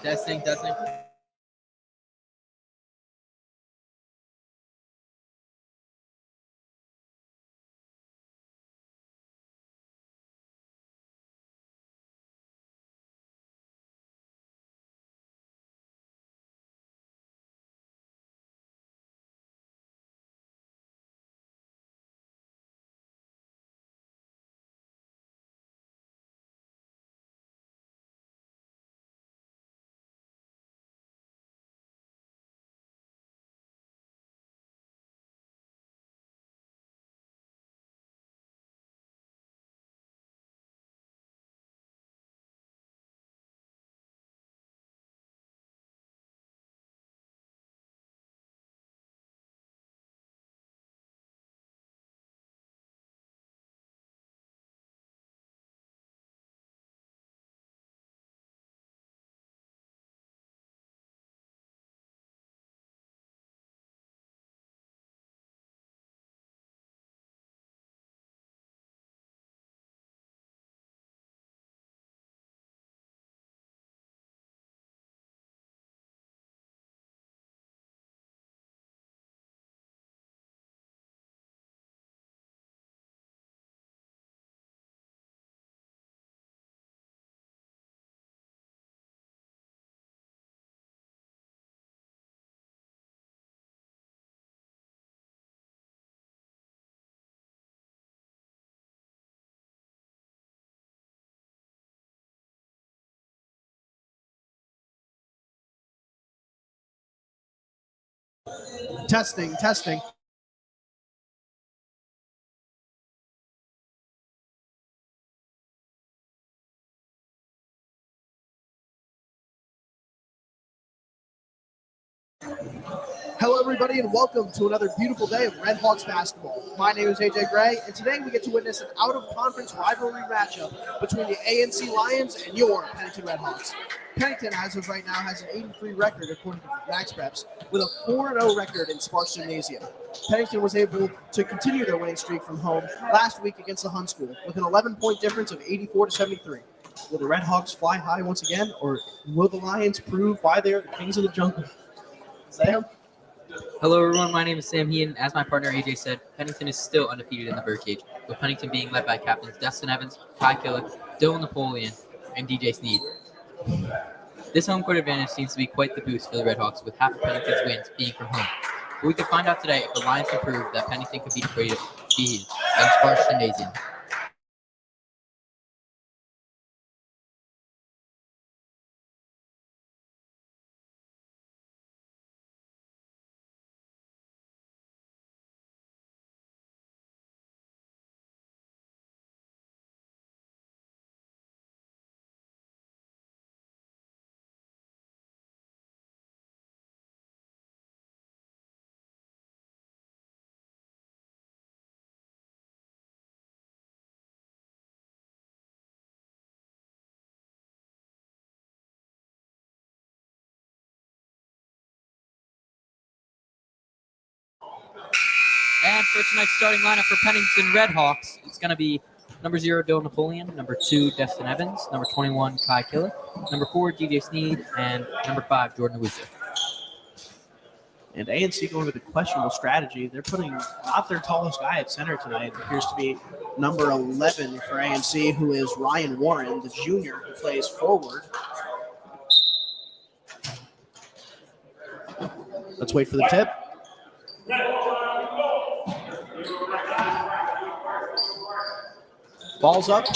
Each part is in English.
Testing, testing. Testing, testing. Hello, everybody, and welcome to another beautiful day of Red Hawks basketball. My name is AJ Gray, and today we get to witness an out-of-conference rivalry matchup between the ANC Lions and your Pennington Red Hawks. Pennington, as of right now, has an 8-3 record according to Max Preps, with a 4-0 record in Sparks Gymnasium. Pennington was able to continue their winning streak from home last week against the Hun School with an 11-point difference of 84-73. Will the Red Hawks fly high once again, or will the Lions prove why they are the kings of the jungle? Sam? Hello, everyone. My name is Sam Heaton. As my partner AJ said, Pennington is still undefeated in the Birdcage, with Pennington being led by captains Destin Evans, Kai Killick, Dylan Napoleon, and DJ Sneed. This home court advantage seems to be quite the boost for the Red Hawks, with half of Pennington's wins being from home. But we could find out today if the Lions can prove that Pennington can beat afraid of being in Sparks Gymnasium. And for tonight's starting lineup for Pennington Red Hawks, it's going to be number 0, Dylan Napoleon, number 2, Destin Evans, number 21, Kai Killick, number 4, DJ Sneed, and number 5, Jordan Awusa. And ANC going with a questionable strategy. They're putting not their tallest guy at center tonight. It appears to be number 11 for ANC, who is Ryan Warren, the junior who plays forward. Let's wait for the tip. Ball's up,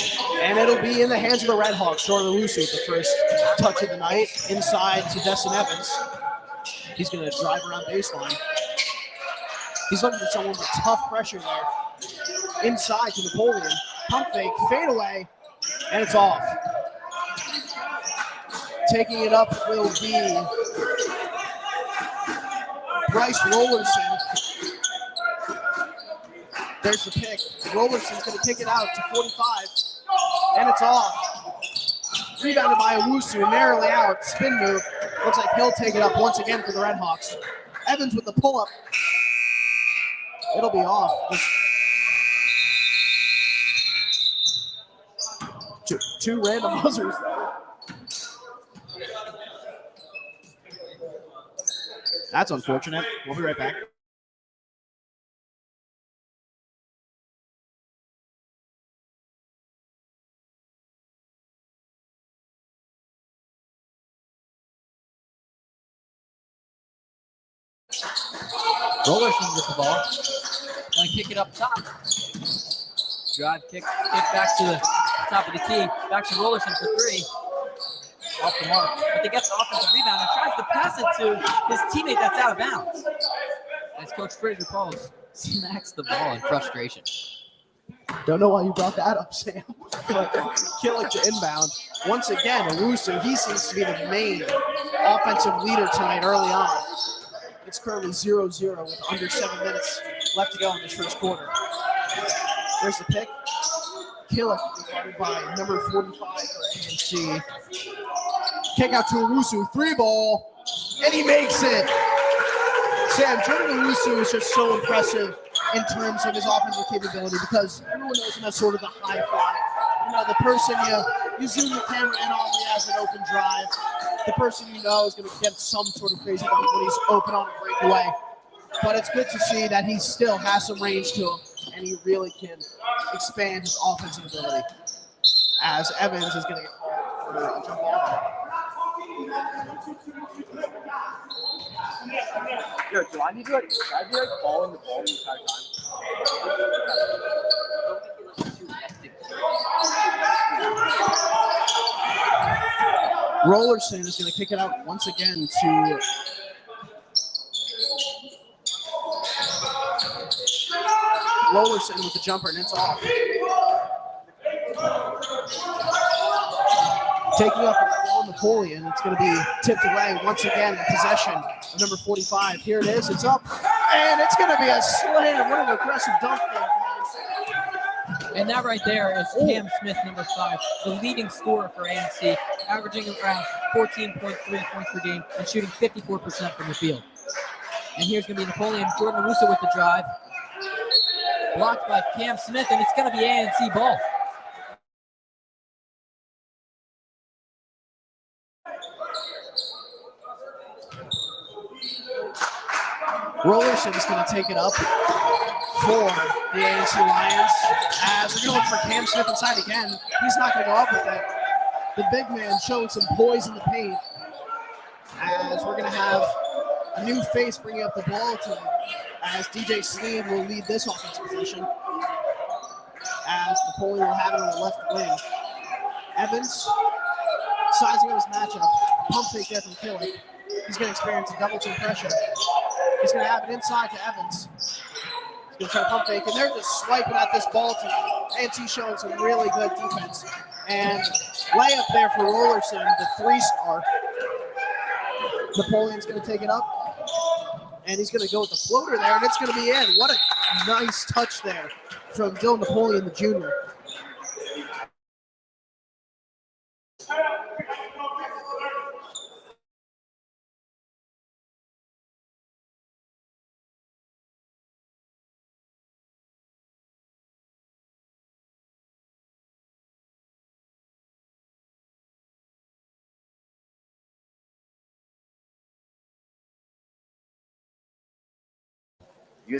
and it'll be in the hands of the Red Hawks. Jordan Awusa with the first touch of the night. Inside to Destin Evans. He's going to drive around baseline. He's looking for someone with tough pressure there. Inside to Napoleon. Pump fake, fade away, and it's off. Taking it up will be Bryce Rollerson. There's the pick. Rollerson's going to kick it out to 45, and it's off. Rebounded by Awusu, narrowly out. Spin move. Looks like he'll take it up once again for the Red Hawks. Evans with the pull-up. It'll be off. Two random buzzers. That's unfortunate. We'll be right back. Rollerson with the ball. Gonna kick it up top. Drive, kick back to the top of the key. Back to Rollerson for three. Off the mark. But they get the offensive rebound and tries to pass it to his teammate that's out of bounds. As Coach Fraser Pauls smacks the ball in frustration. Don't know why you brought that up, Sam. Kill it to inbound. Once again, Owusu, he seems to be the main offensive leader tonight early on. It's currently 0-0 with under 7 minutes left to go in this first quarter. There's the pick. Kill it by number 45 for ANC. Kick out to Owusu, 3-ball, and he makes it. Sam, Jordan Owusu is just so impressive in terms of his offensive capability because everyone knows him as sort of the high fly. You know, the person you zoom the camera in on when he has an open drive. The person you know is going to get some sort of crazy dunk when he's open on a breakaway. But it's good to see that he still has some range to him, and he really can expand his offensive ability. As Evans is going to jump ball. Yo, do I need to following the ball the entire time? Rollerson is going to kick it out once again to Rollerson with the jumper, and it's off. Taking up on Napoleon, it's going to be tipped away once again in possession of number 45. Here it is, it's up, and it's going to be a slam. What an aggressive dunk there. And that right there is Cam Smith, number 5, the leading scorer for ANC, averaging around 14.3 points per game and shooting 54% from the field. And here's going to be Napoleon Jordan Owusu with the drive. Blocked by Cam Smith, and it's going to be ANC ball. Rollerson is going to take it up for the ANC Lions. As we're going to look for Cam Smith inside again. He's not going to go up with it. The big man showing some poise in the paint. As we're going to have a new face bringing up the ball tonight. As DJ Sneed will lead this offensive possession. As Napoleon will have it on the left wing. Evans sizing up his matchup. Pump fake there from Killick. He's going to experience a double team pressure. He's going to have it inside to Evans. He's going to try to pump fake, and they're just swiping at this ball tonight. ANC showing some really good defense. And layup there for Rollerson, the 3-star. Napoleon's going to take it up, and he's going to go with the floater there, and it's going to be in. What a nice touch there from Dylan Napoleon, the junior.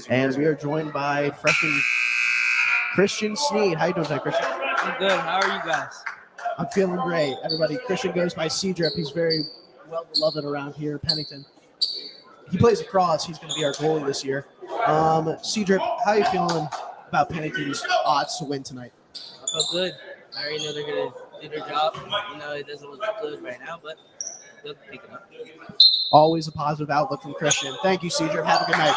And we are joined by freshman Christian Sneed. How you doing today, Christian? I'm good. How are you guys? I'm feeling great. Everybody, Christian goes by C-Drip. He's very well beloved around here, Pennington. He plays across. He's going to be our goalie this year. C-Drip, how are you feeling about Pennington's odds to win tonight? I feel good. I already know they're going to do their job. You know, it doesn't look good right now, but they'll pick it up. Always a positive outlook from Christian. Thank you, C-Drip. Have a good night.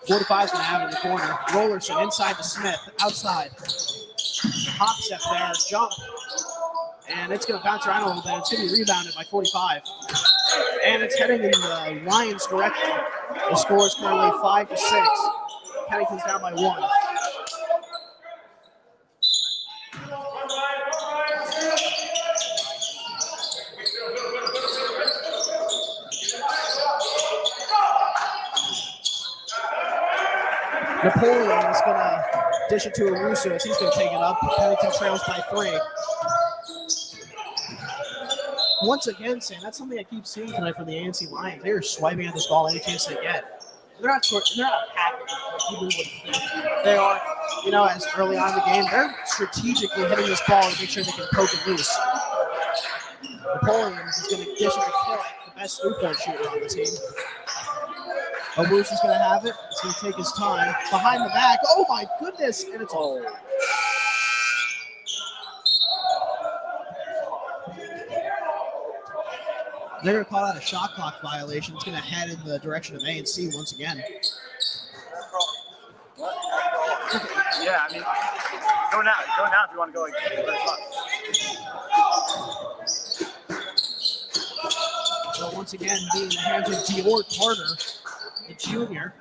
45's going to have it in the corner. Rollerson inside to Smith, outside. Hop step there, jump. And it's going to bounce around a little bit. It's going to be rebounded by 45. And it's heading in the Lions' direction. The score is currently 5-6. Pennington's down by 1. Napoleon is going to Dish it to Aruso as he's going to take it up. Pennington trails by 3. Once again, Sam, that's something I keep seeing tonight from the ANC Lions. They are swiping at this ball any chance they get. They're not happy like people would think. They are, as early on in the game, they're strategically hitting this ball to make sure they can poke it loose. Napoleon is going to dish it to Clark, the best three-point shooter on the team. Owusu is going to have it. He's going to take his time. Behind the back. Oh, my goodness. And it's all. They're going to call that a shot clock violation. It's going to head in the direction of ANC once again. Yeah, I mean, go now if you want to go like So once again, being in the hands of Dior Carter, the junior.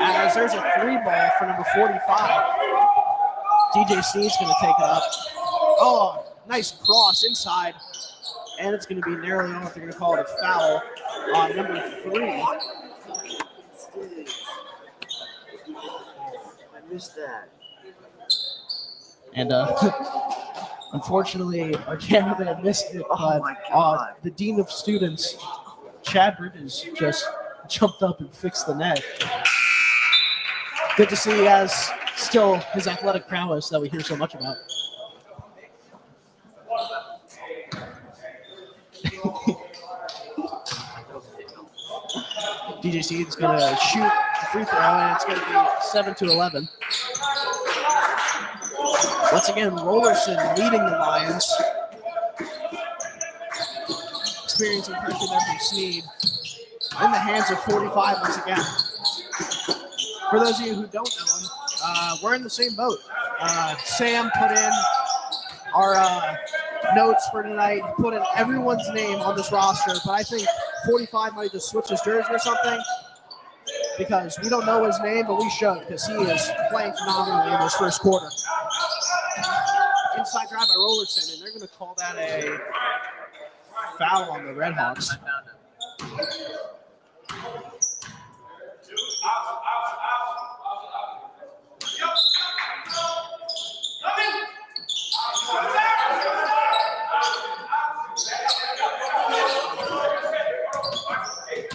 As there's a 3 ball for number 45. DJ Sneed's going to take it up. Oh, nice cross inside. And it's going to be narrowly off. They're going to call it a foul on number 3. I missed that. And unfortunately, our cameraman missed it. Oh my God. The dean of students, Chad Bridges, just jumped up and fixed the net. Good to see he has still his athletic prowess that we hear so much about. DJ Seed's going to shoot the free throw, and it's going to be 7-11. Once again, Rollerson leading the Lions. Experiencing pressure there from Sneed. In the hands of 45 once again. For those of you who don't know him, we're in the same boat. Sam put in our notes for tonight, put in everyone's name on this roster, but I think 45 might just switch his jersey or something because we don't know his name, but we should because he is playing phenomenally in this first quarter. Inside drive by Rollerson, and they're going to call that a foul on the Redhawks.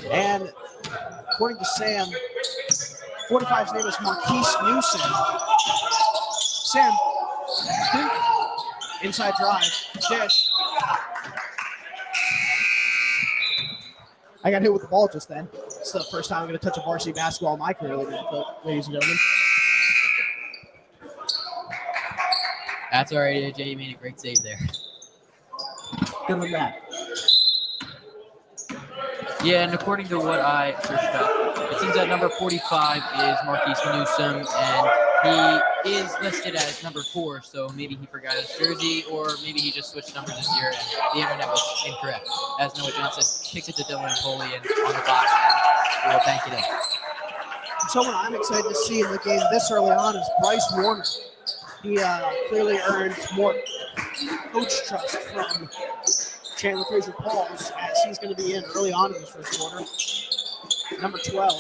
And according to Sam, 45's name is Marquise Newsom. Sam, inside drive, dish. I got hit with the ball just then. It's the first time I'm going to touch a varsity basketball in my career, ladies and gentlemen. That's all right, AJ. You made a great save there. Good with that. Yeah, and according to what I searched up, it seems that number 45 is Marquise Newsom, and he is listed as number 4, so maybe he forgot his jersey, or maybe he just switched numbers this year, and the internet was incorrect. As Noah Johnson kicks it to Dylan Napoleon on the box, and we'll bank it in. Someone I'm excited to see in the game this early on is Bryce Warner. He clearly earned more coach trust from Chandler Fraser-Pauls as he's going to be in early on in this first quarter. Number 12.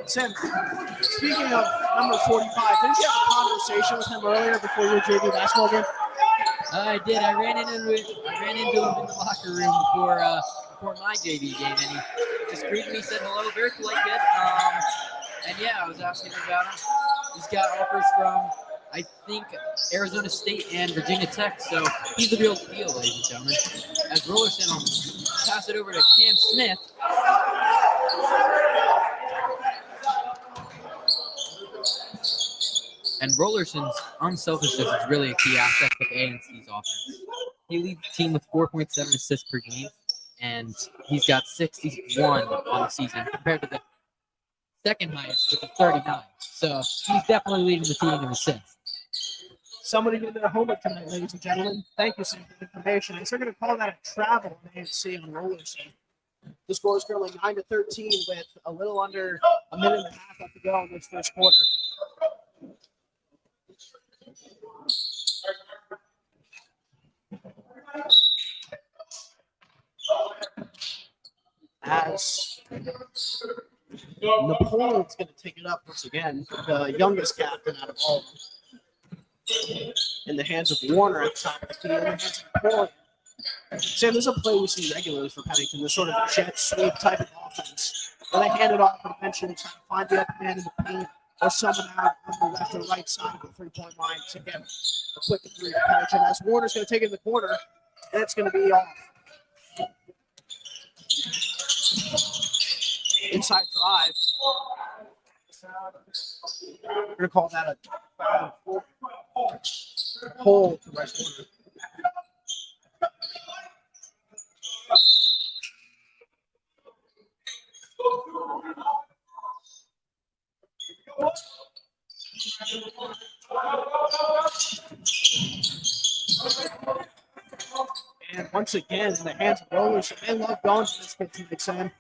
Sam, speaking of number 45, didn't you have a conversation with him earlier before your JV basketball game? I did. I ran into him in the locker room before my JV game, and he just greeted me, said hello, very polite kid. And yeah, I was asking him about him. He's got offers from, I think, Arizona State and Virginia Tech, so he's the real deal, ladies and gentlemen. As Rollerson will pass it over to Cam Smith. And Rollerson's unselfishness is really a key aspect of ANC's offense. He leads the team with 4.7 assists per game, and he's got 61 on the season compared to the second highest with the 39. So he's definitely leading the team in assists. Somebody did their homework tonight, ladies and gentlemen. Thank you, Sam, for the information. And so we're going to call that a travel on ANC on Rollerson. The score is currently 9-13 with a little under a minute and a half left to go in this first quarter. As Napoleon's going to take it up once again, the youngest captain out of all of them. In the hands of Warner at the top of the key, in the hands of Napoleon. Sam, this is a play we see regularly for Pennington, this sort of jet sweep type of offense, where they hand it off and eventually try to find the other man in the paint or someone out on the left or right side of the three-point line to get a quick three for Pennington. As Warner's going to take it in the corner, and it's going to be off. Inside drive. We're going to call that a hold to Bryce Warner. And once again, in the hands of Rollers, they love going to this kid tonight, Sam.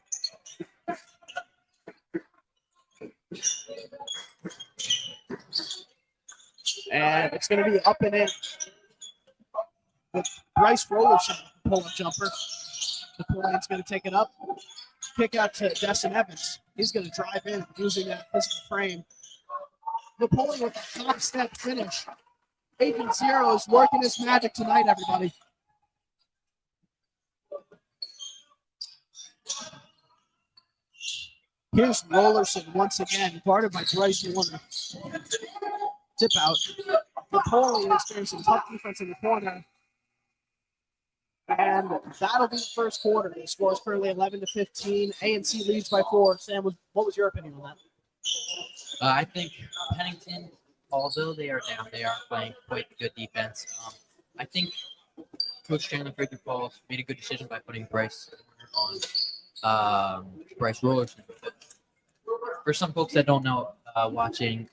And it's going to be up and in with Bryce Rollers pull-up jumper. Napoleon's going to take it up. Kick out to Destin Evans. He's going to drive in using that physical frame. Napoleon with a top step finish. Agent Zero is working his magic tonight, everybody. Here's Rollerson once again, guarded by Bryce Warner. Tip out. Napoleon experiencing tough defense in the corner. And that'll be the first quarter. The score is currently 11-15. ANC leads by 4. Sam, what was your opinion on that? I think Pennington, although they are down, they are playing quite good defense. I think Coach Chandler Fraser Falls made a good decision by putting Bryce on Bryce Rollers. For some folks that don't know, watching,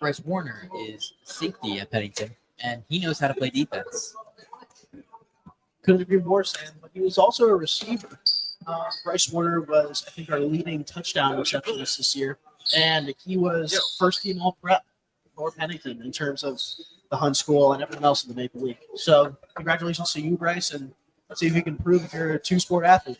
Bryce Warner is safety at Pennington, and he knows how to play defense. Couldn't agree more, Sam, but he was also a receiver. Bryce Warner was, I think, our leading touchdown receptionist this year, and he was first-team All-Prep for Pennington in terms of the Hunt School and everyone else in the Maple League. So congratulations to you, Bryce, and let's see if you can prove if you're a two-sport athlete.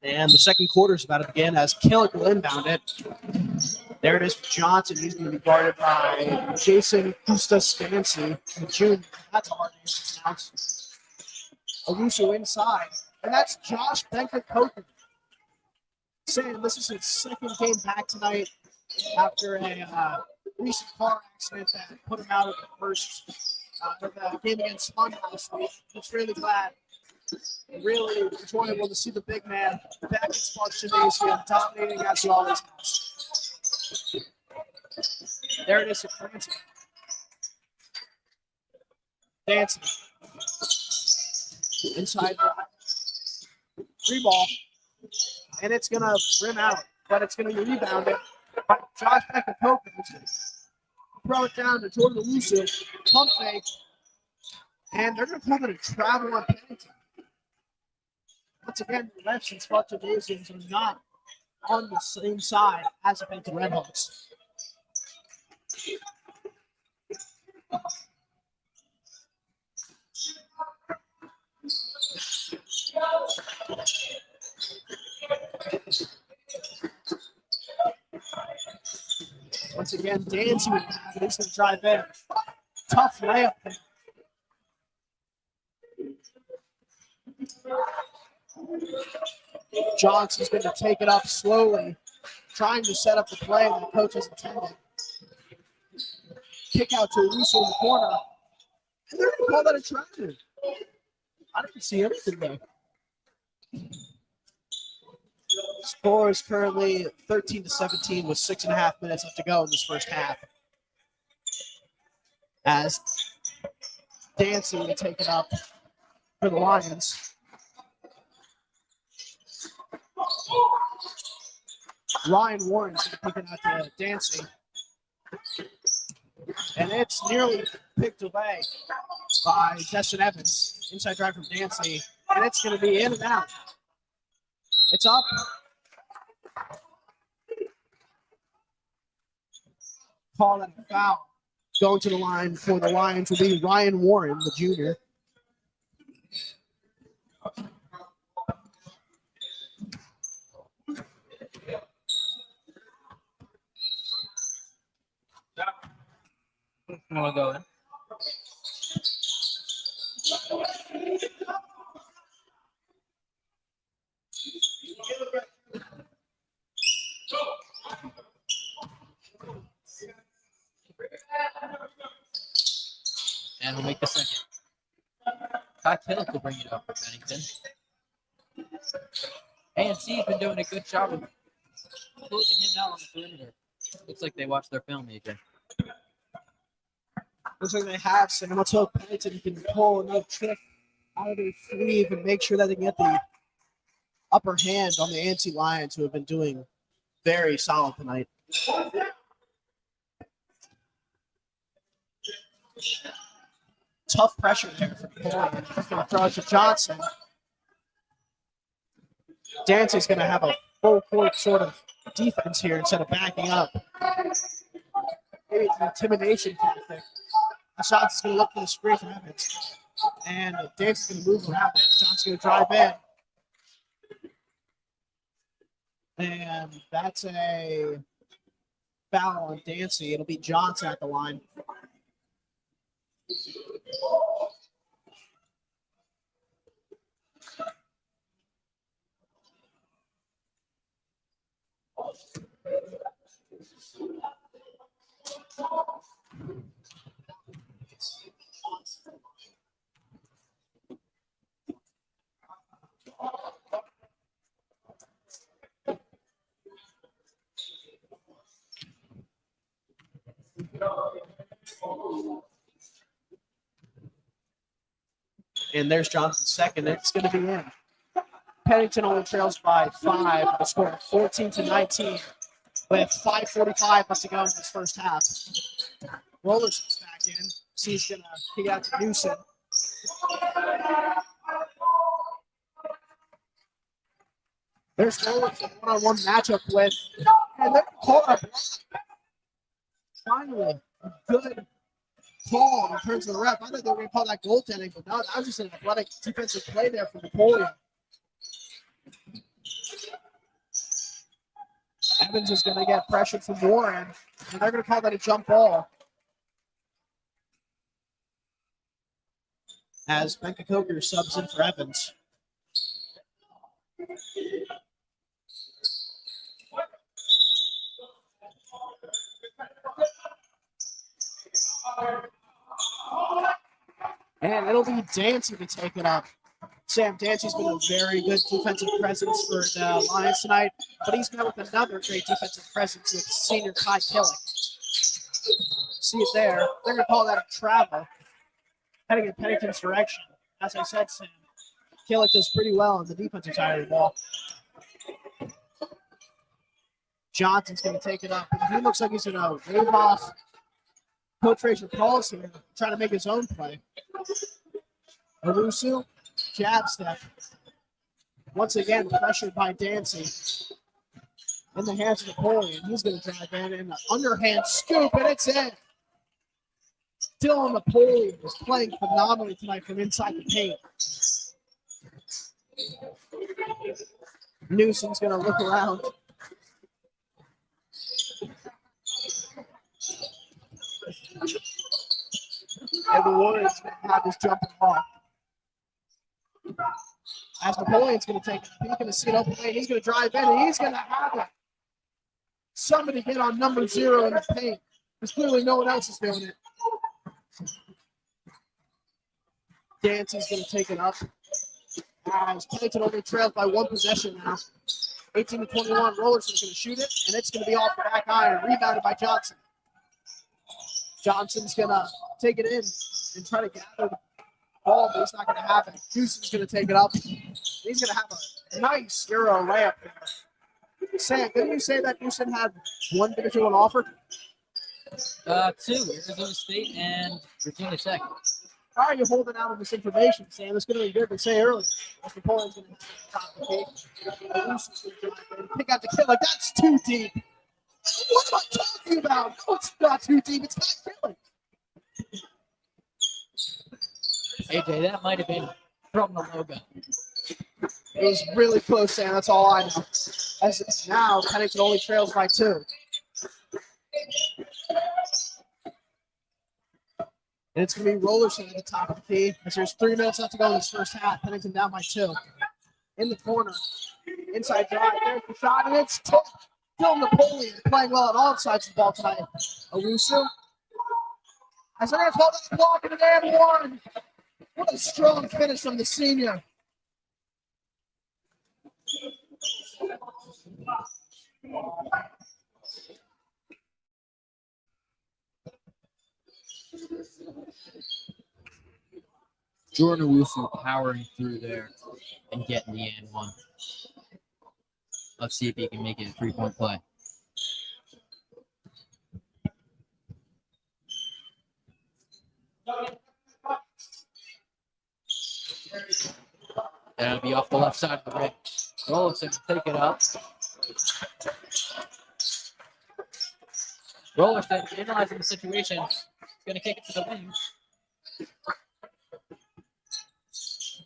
And the second quarter is about to begin as Killick will inbound it. There it is for Johnson. He's going to be guarded by Jason Kustastansi, June. That's a hard name to pronounce. Aluso inside. And that's Josh Benker-Coker. Sam, this is his second game back tonight after a recent car accident that put him out of the first of the game against Fun last week. He's really glad. Really enjoyable to see the big man back in Sparks Gymnasium dominating as he always has. There it is for Clancy. Dancing. Inside. Free ball. And it's going to rim out, but it's going to be rebounded by Josh Becker-Coker. Throw it down to Jordan Aluso. Pump fake. And they're going to call it a travel on Pennington. Once again, the refs and Sparks Gymnasium are not on the same side as the Pennington Redhawks. Once again, Dancy with it. He's going to drive in. Tough layup. Johnson's going to take it up slowly, trying to set up the play that the coach has intended. Kick out to Russo in the corner. And they're going to call that a travel. I didn't see anything there. Score is currently 13-17 with 6.5 minutes left to go in this first half. As Dancy to take it up for the Lions. Ryan Warren's going to pick it out to Dancy. And it's nearly picked away by Destin Evans. Inside drive from Dancy. And it's going to be in and out. It's up. Call that a foul. Going to the line for the Lions will be Ryan Warren, the junior. Want to go in? And we'll make the second. Todd Killick will bring it up for Pennington. ANC's been doing a good job of closing him out on the perimeter. Looks like they watched their film, AJ. Looks like they have, Sam. Let's hope Pennington can pull another trick out of their sleeve and make sure that they can get the upper hand on the ANC Lions, who have been doing very solid tonight. Tough pressure there for Napoleon. He's going to throw it to Johnson. Dancy's going to have a full court sort of defense here instead of backing up. Maybe it's an intimidation tactic. Johnson's going to look for the screen from Evans. And Dancy's going to move around it. Johnson's going to drive in. And that's a foul on Dancy. It'll be Johnson at the line. And there's Johnson's second. It's going to be in. Pennington only trails by 5. The score 14-19 with 5:45 left to go in this first half. Rollerson's back in. So he's going to kick out to Newsom. There's Rollerson one-on-one matchup with, and they're caught up. Finally, a good call in terms of the ref. I thought they were going to call that goaltending, but no, that was just an athletic defensive play there for Napoleon. Evans is going to get pressured from Warren, and they're going to call that a jump ball. As Benka Coker subs in for Evans. And it'll be Dancy to take it up. Sam, Dancy's been a very good defensive presence for the Lions tonight, but he's met with another great defensive presence with senior Kai Killick. See it there. They're going to call that a travel, heading in Pennington's direction. As I said, Sam, Killick does pretty well on the defensive side of the ball. Johnson's going to take it up. And he looks like he's going to wave off Coach Frazier calls here, trying to make his own play. Owusu, jab step. Once again, pressured by Dancy. In the hands of Napoleon. He's going to drive in and an underhand scoop, and it's in. Dylan Napoleon is playing phenomenally tonight from inside the paint. Newsom's going to look around. And the Warriors going to have this jumping ball. As Napoleon's going to take it, he's going to see it open lane. He's going to drive in, and he's going to have it. Somebody get on number 0 in the paint. There's clearly no one else is doing it. Dancy's going to take it up. As Pennington only trails by 1 possession now. 18-21. Rollerson's going to shoot it, and it's going to be off the back iron. Rebounded by Johnson. Johnson's going to take it in and try to gather the ball, but he's not going to have it. Houston's going to take it up. He's going to have a nice Euro layup there. Sam, didn't you say that Houston had one Division I offer? Two, Arizona State and Virginia Tech. Why are you holding out on this information, Sam? It's going to be good to say early. Mr. Poland's going to top the cake. Pick out the kid like that's too deep. What am I talking about? No, it's not too deep. It's not killing. AJ, that might have been from the logo. It was really close, Sam. That's all I know. As it's now, Pennington only trails by 2. And it's going to be Rollerson at the top of the key as there's 3 minutes left to go in this first half. Pennington down by 2. In the corner. Inside drive. There's the shot, and it's tipped. Dylan Napoleon playing well on all sides of the ball tonight. Owusu. As they're going to call that block in an and one. What a strong finish from the senior. Jordan Owusu powering through there and getting the and one. Let's see if he can make it a 3-point play. That'll be off the left side of the rim. Rollerson will take it up. Rollerson analyzing the situation. He's going to kick it to the wing.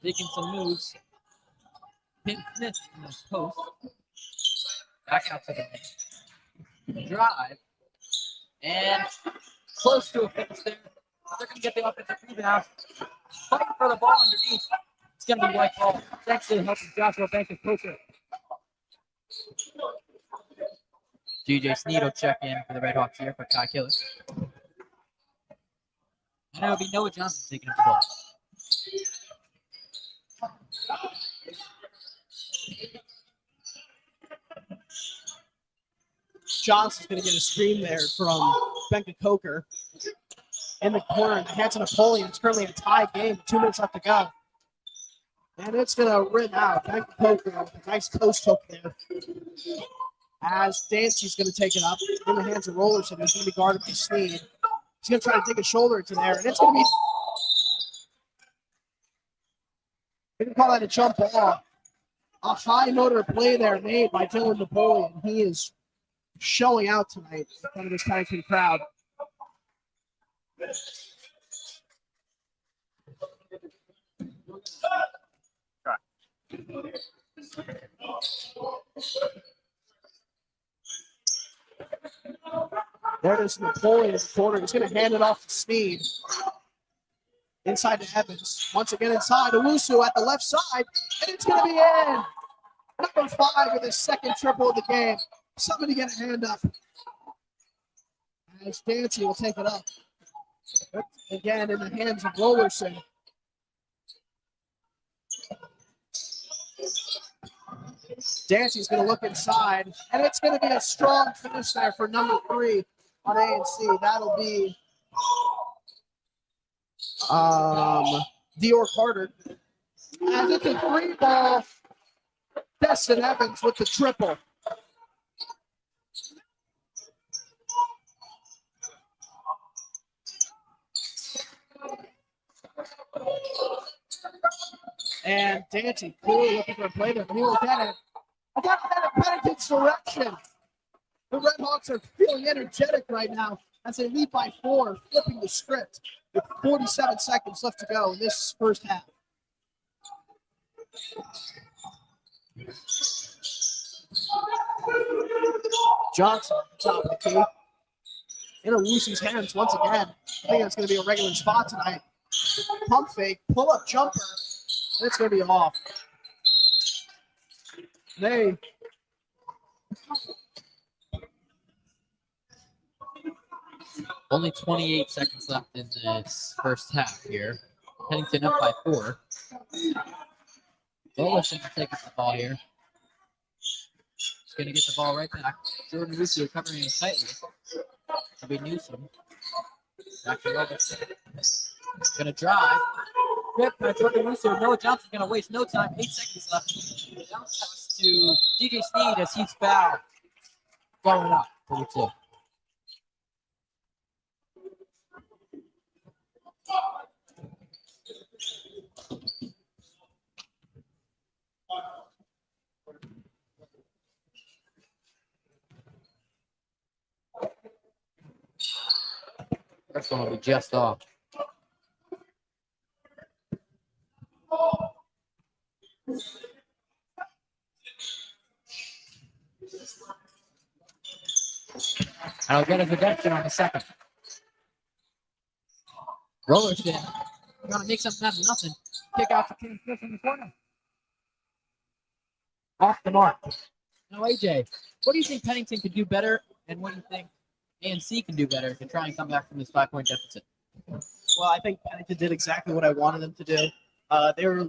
Making some moves. Pin Smith in the post. Back out to the wing. Drive. And close to a finish there. They're going to get the offensive rebound. Fighting for the ball underneath. It's going to be white ball. Thanks to the help of Joshua Banker-Coker. DJ Sneed will check in for the Red Hawks here for Kai Killer. And it'll be Noah Johnson taking up the ball. Johnson's going to get a screen there from Banker-Coker. In the corner, in the hands of Napoleon. It's currently a tie game. 2 minutes left to go. And it's going to rim out. Banker-Coker with a nice post hook there. As Dancy's going to take it up in the hands of Rollerson, who's going to be guarded by Sneed. He's going to try to dig a shoulder into there, and it's going to be. We can call that a jump ball. A high motor play there made by Dylan Napoleon. He is showing out tonight in front of this Pennington crowd. There it is, Napoleon in the corner. He's going to hand it off to Sneed. Inside to Evans. Once again inside. Owusu at the left side. And it's going to be in. Number 5 with his second triple of the game. Somebody get a hand up. As Dancy will take it up. Again in the hands of Rollerson. Dancy's going to look inside. And it's going to be a strong finish there for number 3 on ANC. That'll be Dior Carter. As it's a 3-ball, Destin Evans with the triple. And Dancy clearly looking for a play there, but he will get it. I got that in Pennington's direction. The Red Hawks are feeling energetic right now as they lead by 4, flipping the script with 47 seconds left to go in this first half. Johnson at the top of the key. In Owusu's hands once again. I think that's going to be a regular spot tonight. Pump fake, pull-up jumper, and it's going to be off. They only 28 seconds left in this first half here. Pennington up by 4. Rollerson taking the ball here. He's going to get the ball right back. Jordan Owusu covering him tightly. It'll be Newsom. Back to Rollerson. Going to drive. Rip by Jordan Rooster. Noah Johnson's going to waste no time. 8 seconds left. Bounce pass to DJ Sneed as he's fouled. Going up. 42. First one will be just off. And I'll get a redemption on the second. Rollerson. Gonna make something out of nothing. Kick out to King Smith in the corner. Off the mark. Now, AJ, what do you think Pennington could do better, and what do you think ANC can do better to try and come back from this 5-point deficit? Well, I think Pennington did exactly what I wanted them to do. They were,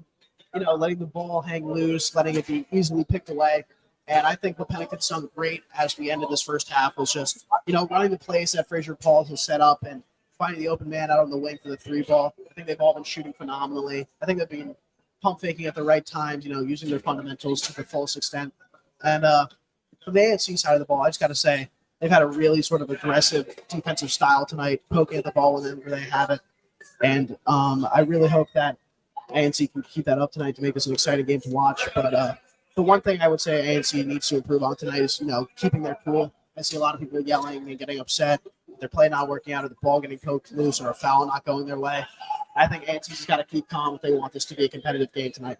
letting the ball hang loose, letting it be easily picked away. And I think what Pennington's done great as we ended this first half was just, running the plays that Fraser Paul has set up and finding the open man out on the wing for the 3-ball. I think they've all been shooting phenomenally. I think they've been pump faking at the right times, using their fundamentals to the fullest extent. And from the ANC side of the ball, I just got to say, they've had a really sort of aggressive defensive style tonight, poking at the ball where they have it. And I really hope that ANC can keep that up tonight to make this an exciting game to watch. But the one thing I would say ANC needs to improve on tonight is, keeping their cool. I see a lot of people yelling and getting upset. Their play not working out, or the ball getting poked loose, or a foul not going their way. I think ANC's just got to keep calm if they want this to be a competitive game tonight.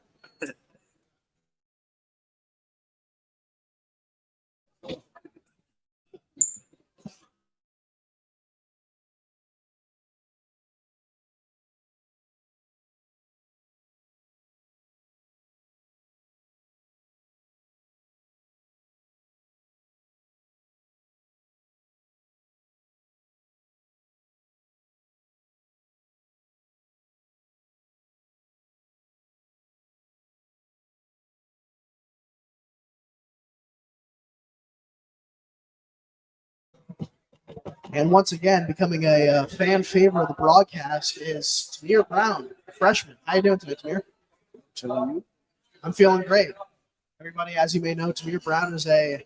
And once again, becoming a fan favorite of the broadcast is Tamir Brown, a freshman. How you doing today, Tamir? I'm feeling great. Everybody, as you may know, Tamir Brown is a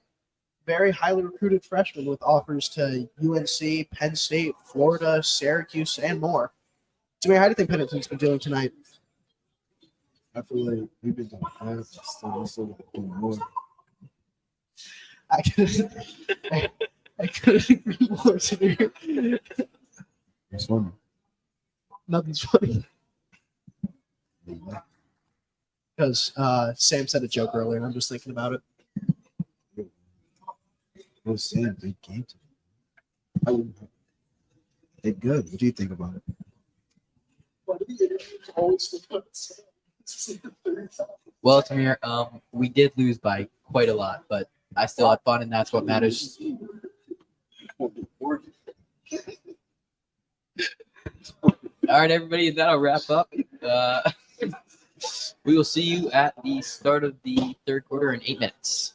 very highly recruited freshman with offers to UNC, Penn State, Florida, Syracuse, and more. Tamir, how do you think Pennington's been doing tonight? I feel like we've been doing fast, still doing more. I couldn't agree more, Tamir. It's funny. Nothing's funny. Because Sam said a joke earlier, and I'm just thinking about it. It was Sam, big game today. They're good. What do you think about it? Well, Tamir, we did lose by quite a lot, but I still had fun, and that's what matters. All right, everybody, that'll wrap up. We will see you at the start of the third quarter in 8 minutes.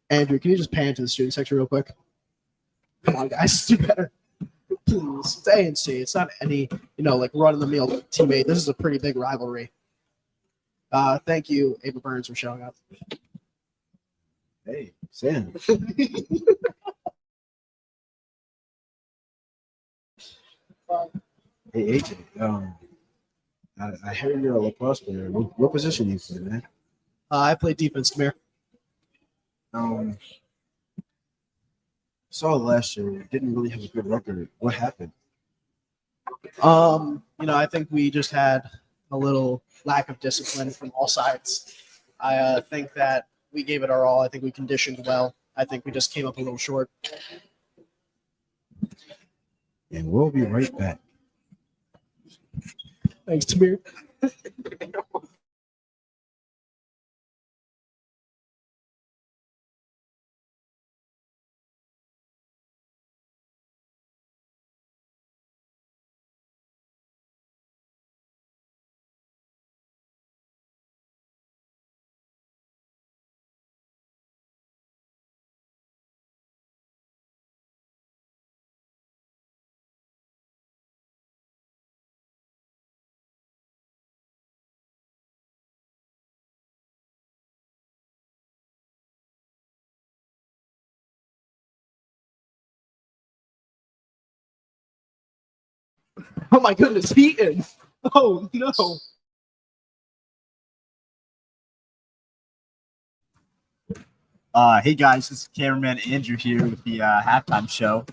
Andrew, can you just pan to the student section real quick? Come on, guys, do better. Please. It's ANC. It's not any, run-of-the-mill teammate. This is a pretty big rivalry. Thank you, Ava Burns, for showing up. Hey, Sam. Hey, AJ. I heard you're a lacrosse player. What position do you play, man? I play defense. Come here. Saw last year. Didn't really have a good record. What happened? I think we just had a little lack of discipline from all sides. I think that we gave it our all. I think we conditioned well. I think we just came up a little short. And we'll be right back. Thanks, Tamir. Oh my goodness, Heaton! Oh no! Hey guys, this is cameraman Andrew here with the halftime show.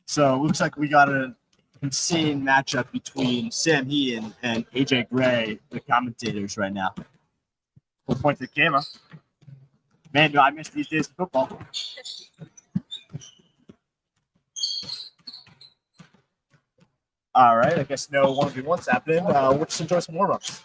So it looks like we got an insane matchup between Sam Heaton and AJ Gray, the commentators right now. We'll point to the camera. Man, do I miss these days of football. All right, I guess no 1v1's happening. We'll just enjoy some warm-ups.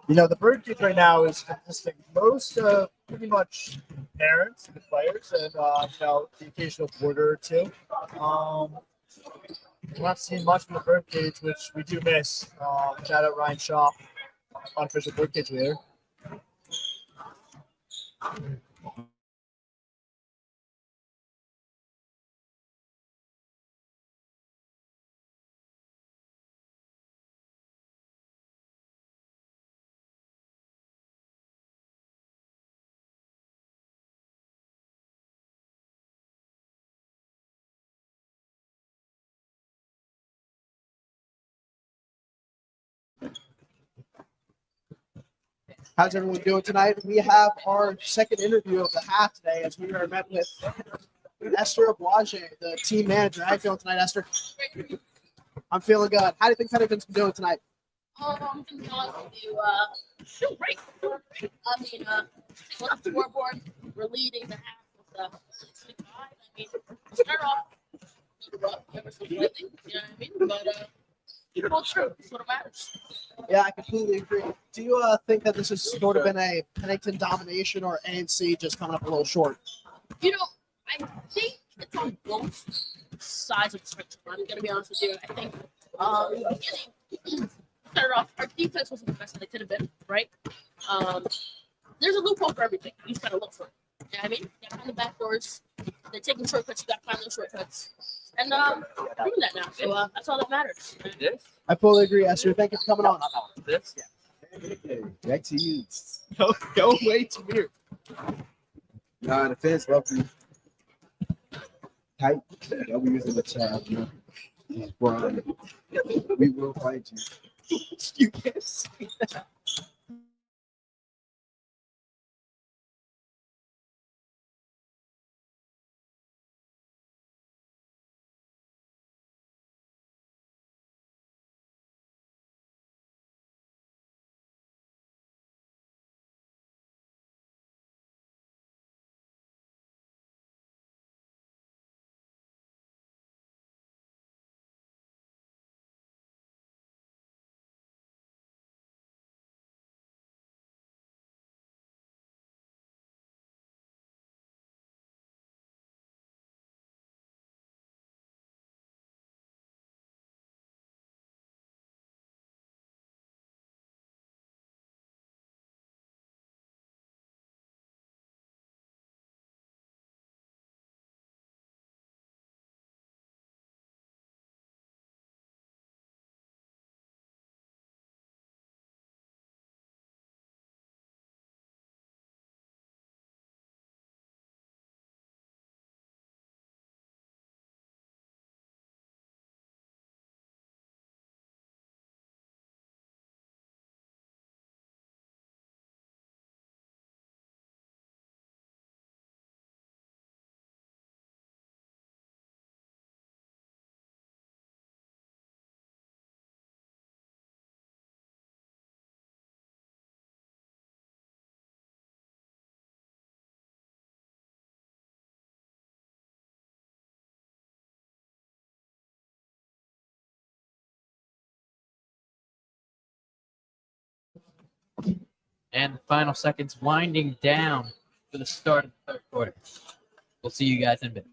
The Birdcage right now is consisting most of pretty much parents and players and, the occasional boarder or two. We're not seeing much from the Birdcage, which we do miss. Shout out Ryan Shaw, unofficial Birdcage leader. How's everyone doing tonight? We have our second interview of the half today as we are met with Esther Ablage, the team manager. How you feeling tonight, Esther? I'm feeling good. How do you think Pennington's doing tonight? To be honest with you, feel great. I mean, on the scoreboard, we're leading the half with 6-5. I mean, we start off rough ever so slightly, you know what I mean? But you pulled through. That's what matters. Yeah, I completely agree. Do you think that this has sort of been a Pennington domination or ANC just coming up a little short? I think it's on both sides of the spectrum. I'm going to be honest with you. I think in the beginning, started off, our defense wasn't the best that it could have been, right? There's a loophole for everything. You just got to look for it. You know what I mean? You got to find the back doors. They're taking shortcuts. You got to find those shortcuts. And doing that now. So that's all that matters. I fully agree, Esther. Thank you for coming on. Back to you. Go away, Tamir. Nah, the fans love you. Tight. They'll be using the chat. Brian, we will fight you. You can't say that. And the final seconds winding down for the start of the third quarter. We'll see you guys in a bit.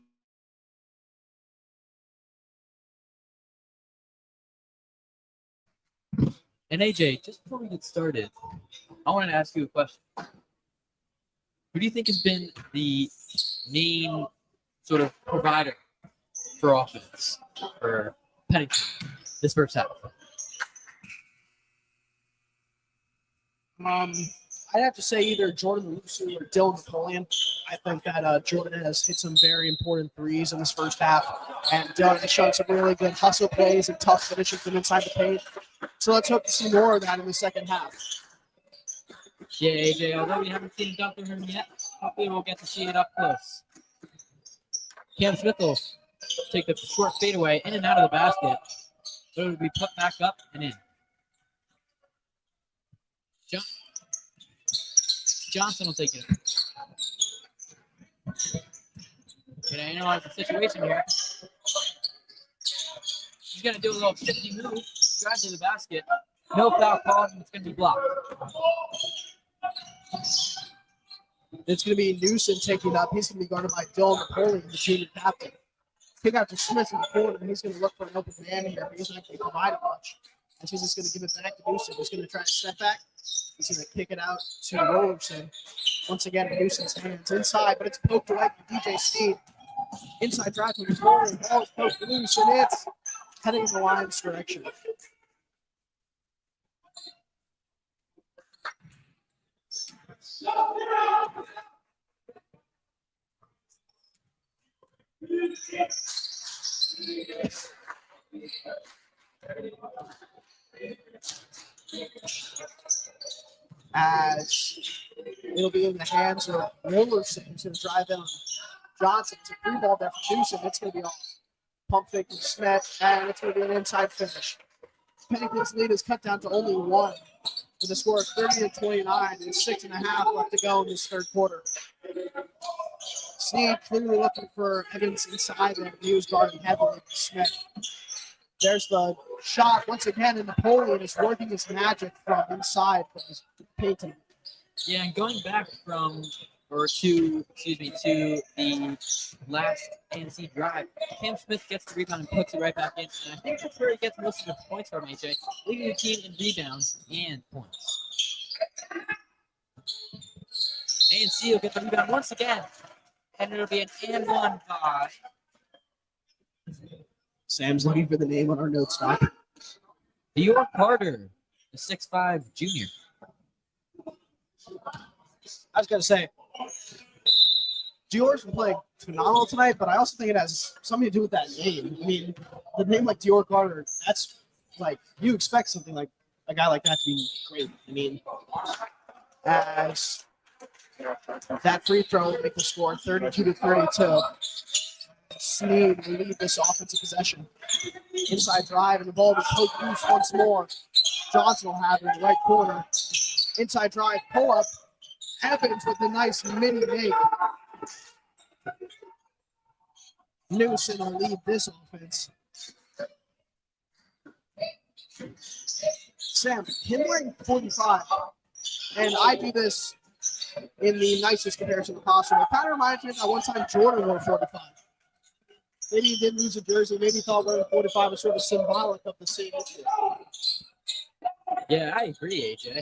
And AJ, just before we get started, I wanted to ask you a question. Who do you think has been the main sort of provider for offense for Pennington this first half? I'd have to say either Jordan Lucy or Dylan Napoleon. I think that Jordan has hit some very important threes in this first half, and Dylan has shown some really good hustle plays and tough finishes from inside the paint. So let's hope to see more of that in the second half. Yeah, AJ, although we haven't seen dunk from him yet, hopefully we'll get to see it up close. Cam Smith will take the short fadeaway in and out of the basket. So it'll be put back up and in. Johnson will take it. Can I analyze the situation here? He's going to do a little 50 move, drive to the basket. No foul call, and it's going to be blocked. It's going to be Newsom taking up. He's going to be guarded by Dylan Napoleon, the junior captain. Kick out to Smith in the corner, and he's going to look for an open man here, but he's not going to provide much. And he's just going to give it back to Newsom. He's going to try to step back. He's going to kick it out to Rollerson. Once again, Newsom's hands inside, but it's poked away from DJ Sneed. Inside drive from his ball, and ball is poked loose, and it's heading in the Lions' direction. As it'll be in the hands of Rollerson, who's going to drive in on Johnson. It's a free ball there for Newsom. It's going to be off. Pump fake from Smith, and it's going to be an inside finish. Pennington's lead is cut down to only one, with a score of 30-29 and 6.5 left to go in this third quarter. Sneed clearly looking for Evans inside, and he was guarding heavily for Smith. There's the shot once again, and Napoleon is working his magic from inside from his painting. Yeah, and going back to the last ANC drive, Cam Smith gets the rebound and puts it right back in. And I think that's where he gets most of the points from, AJ, leading the team in rebounds and points. ANC will get the rebound once again, and it'll be an and one by Sam's looking for the name on our notes doc. Dior Carter, the 6'5" junior. I was going to say, Dior's been playing phenomenal tonight, but I also think it has something to do with that name. I mean, the name like Dior Carter, that's like, you expect something like a guy like that to be great. I mean, as that free throw will make the score 32-32. Sneed will lead this offensive possession. Inside drive, and the ball will be poked loose once more. Johnson will have it in the right corner. Inside drive, pull up. Evans with a nice mini make. Newsom will lead this offense. Sam, him wearing 45, and I do this in the nicest comparison possible. It kind of reminds me of that one time Jordan wore 45. Maybe he did lose a jersey. Maybe he thought wearing 45 was sort of symbolic of the same issue. Yeah, I agree, AJ.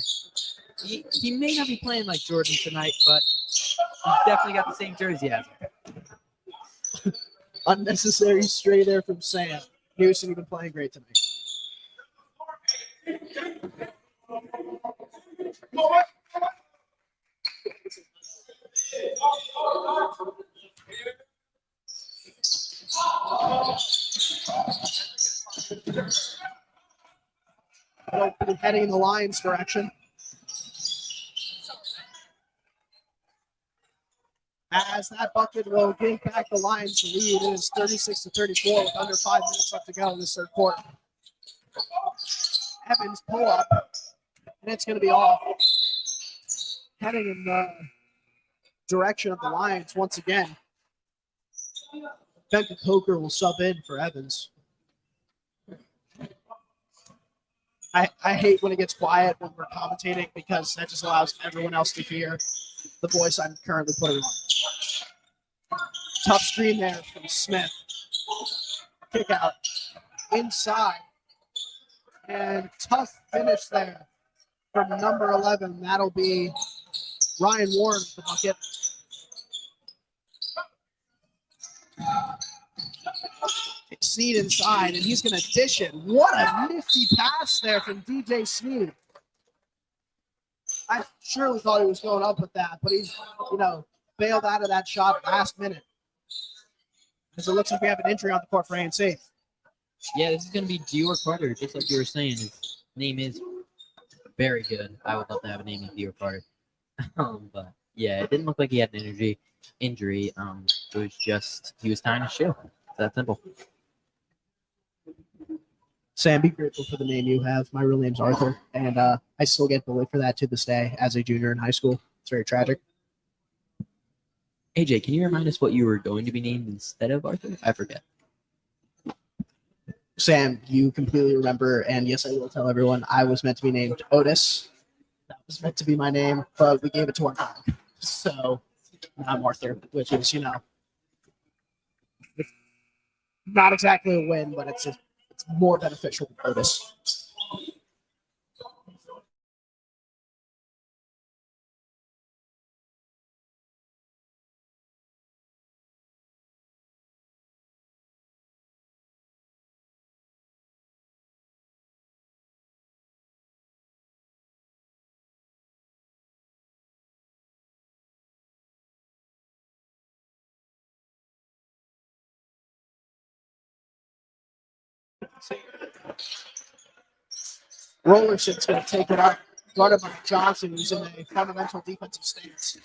He may not be playing like Jordan tonight, but he's definitely got the same jersey as him. Unnecessary stray there from Sam. Newsom, you've been playing great tonight. Heading in the Lions' direction. As that bucket will give back the Lions the lead. It is 36-34 with under 5 minutes left to go in this third quarter. Evans pull up, and it's going to be off. Heading in the direction of the Lions once again. Becca Coker will sub in for Evans. I hate when it gets quiet when we're commentating because that just allows everyone else to hear the voice I'm currently putting on. Tough screen there from Smith. Kick out inside. And tough finish there from number 11. That'll be Ryan Warren with the bucket. Sneed inside, and he's going to dish it. What a nifty pass there from DJ Sneed. I surely thought he was going up with that, but he's, bailed out of that shot last minute. Because it looks like we have an injury on the court for ANC. Yeah, this is going to be Dior Carter, just like you were saying. His name is very good. I would love to have a name like Dior Carter. But yeah, it didn't look like he had an injury. It was just he was tying his shoe. It's that simple. Sam, be grateful for the name you have. My real name's Arthur, and I still get bullied for that to this day as a junior in high school. It's very tragic. AJ, can you remind us what you were going to be named instead of Arthur? I forget. Sam, you completely remember, and yes, I will tell everyone, I was meant to be named Otis. That was meant to be my name, but we gave it to our dog. So I'm Arthur, which is, not exactly a win, but it's more beneficial than Otis. Rollerson's going to take it up, guarded by Johnson, who's in a fundamental defensive stance.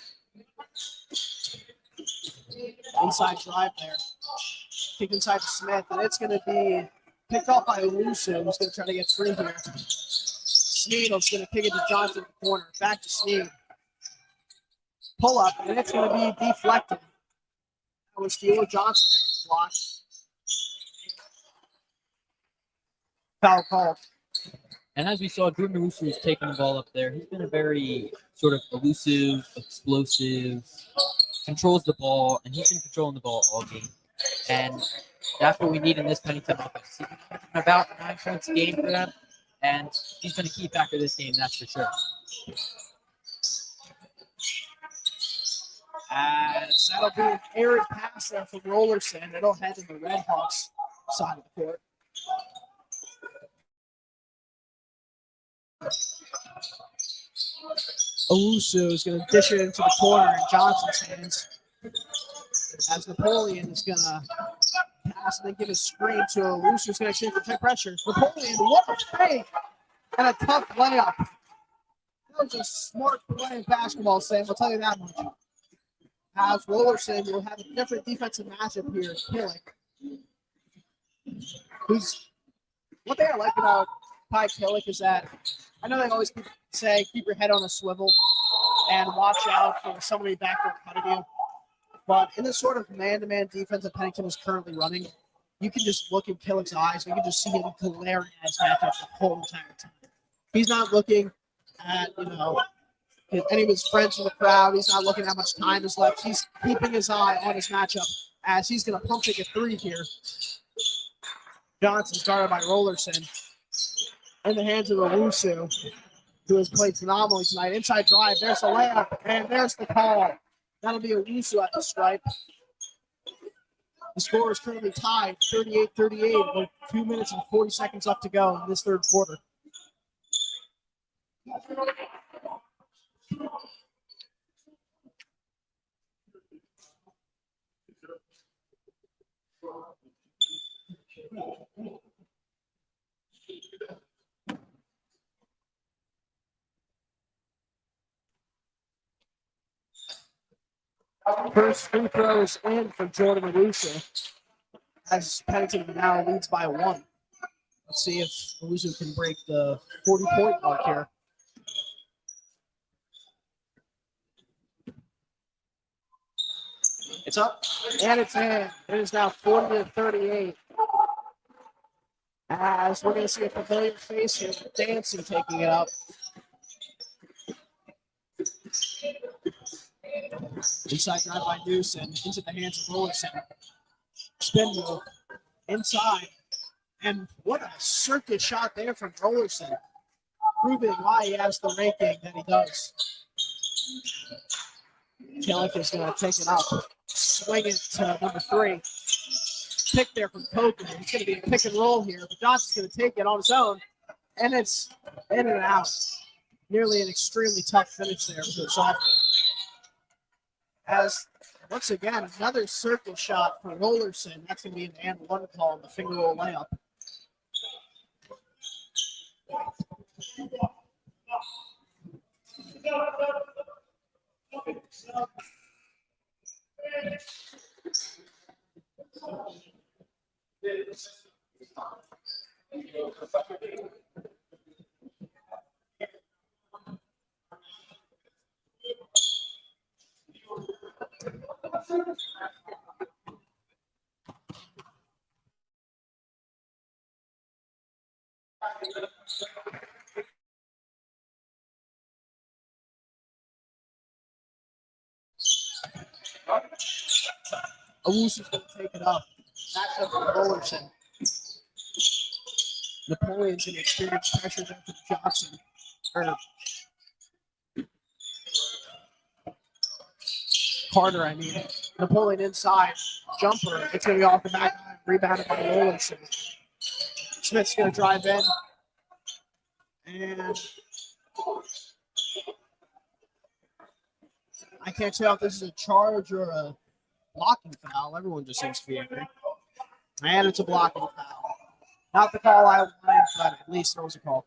Inside drive there. Kick inside to Smith, and it's going to be picked off by Olusu, who's going to try to get free here. Sneed is going to kick it to Johnson in the corner. Back to Sneed. Pull up, and it's going to be deflected. That was Steele Johnson there with the block. Foul called. And as we saw, Jordan Olusu is taking the ball up there. He's been a very sort of elusive, explosive, controls the ball, and he's been controlling the ball all game. And that's what we need in this Pennington offense. He's been averaging about 9 points a game for them, and he's been a key factor this game, that's for sure. As that'll be an errant pass there from Rollerson. It'll head to the Red Hawks side of the court. Owusu is going to dish it into the corner in Johnson's hands. As Napoleon is going to pass and then give a screen to Owusu, who's going to exchange for tight pressure. Napoleon, what a fake! And a tough layup. That was a smart play in basketball, Sam. I'll tell you that much. As Rollerson will have a different defensive matchup here. Killick, who's what they like about Ty Killick is that I know they always say keep your head on a swivel and watch out for somebody backdoor cutting you. But in this sort of man-to-man defense that Pennington is currently running, you can just look in Killick's eyes and you can just see him glaring at his matchup the whole entire time. He's not looking at, any of his friends in the crowd. He's not looking at how much time is left. He's keeping his eye on his matchup as he's going to pump take a three here. Johnson started by Rollerson. In the hands of Owusu, who has played phenomenally tonight. Inside drive, there's the layup, and there's the call. That'll be Owusu at the stripe. The score is currently tied, 38-38, with 2 minutes and 40 seconds left to go in this third quarter. First free throws in for Jordan Owusu as Pennington now leads by 1. Let's see if Owusu can break the 40-point mark here. It's up, and it's in. It is now 40-38. As we're going to see a familiar face here with Dancy taking it up. Inside drive by Newsom into the hands of Rollerson. Spin move inside. And what a circuit shot there from Rollerson, proving why he has the ranking that he does. Killick is going to take it up, swing it to number 3. Pick there from Coker. It's going to be a pick and roll here, but Johnson's going to take it on his own, and it's in and out. Nearly an extremely tough finish there for the sophomore. As, once again, another circle shot for Rollerson. That's going to be an and one call on the finger roll layup. Owusu's going to take it up. Back up for Rollerson. Napoleon's going to experience pressure there from Johnson. Carter, I mean. Napoleon inside. Jumper. It's going to be off the back. Rebounded by Rollerson. Smith's going to drive in. And I can't tell if this is a charge or a blocking foul. Everyone just seems to be angry. And it's a blocking foul. Not the call I wanted, but at least there was a call.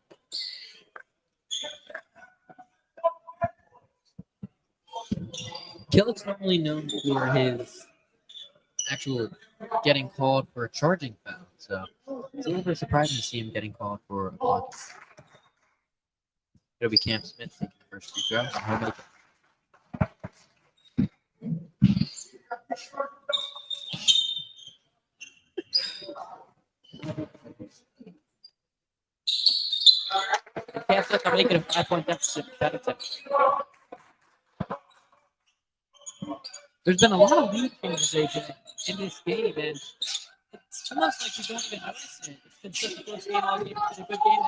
Killick's normally known for his actual getting called for a charging foul, so it's a little bit surprising to see him getting called for a block. It'll be Cam Smith taking the first free throw, and he'll make it. Cam Smith will make it a 5-point deficit for Pennington. There's been a lot of lead changes in this game, and it's almost like you don't even notice it. It's been such a close game all game. It's been a good game.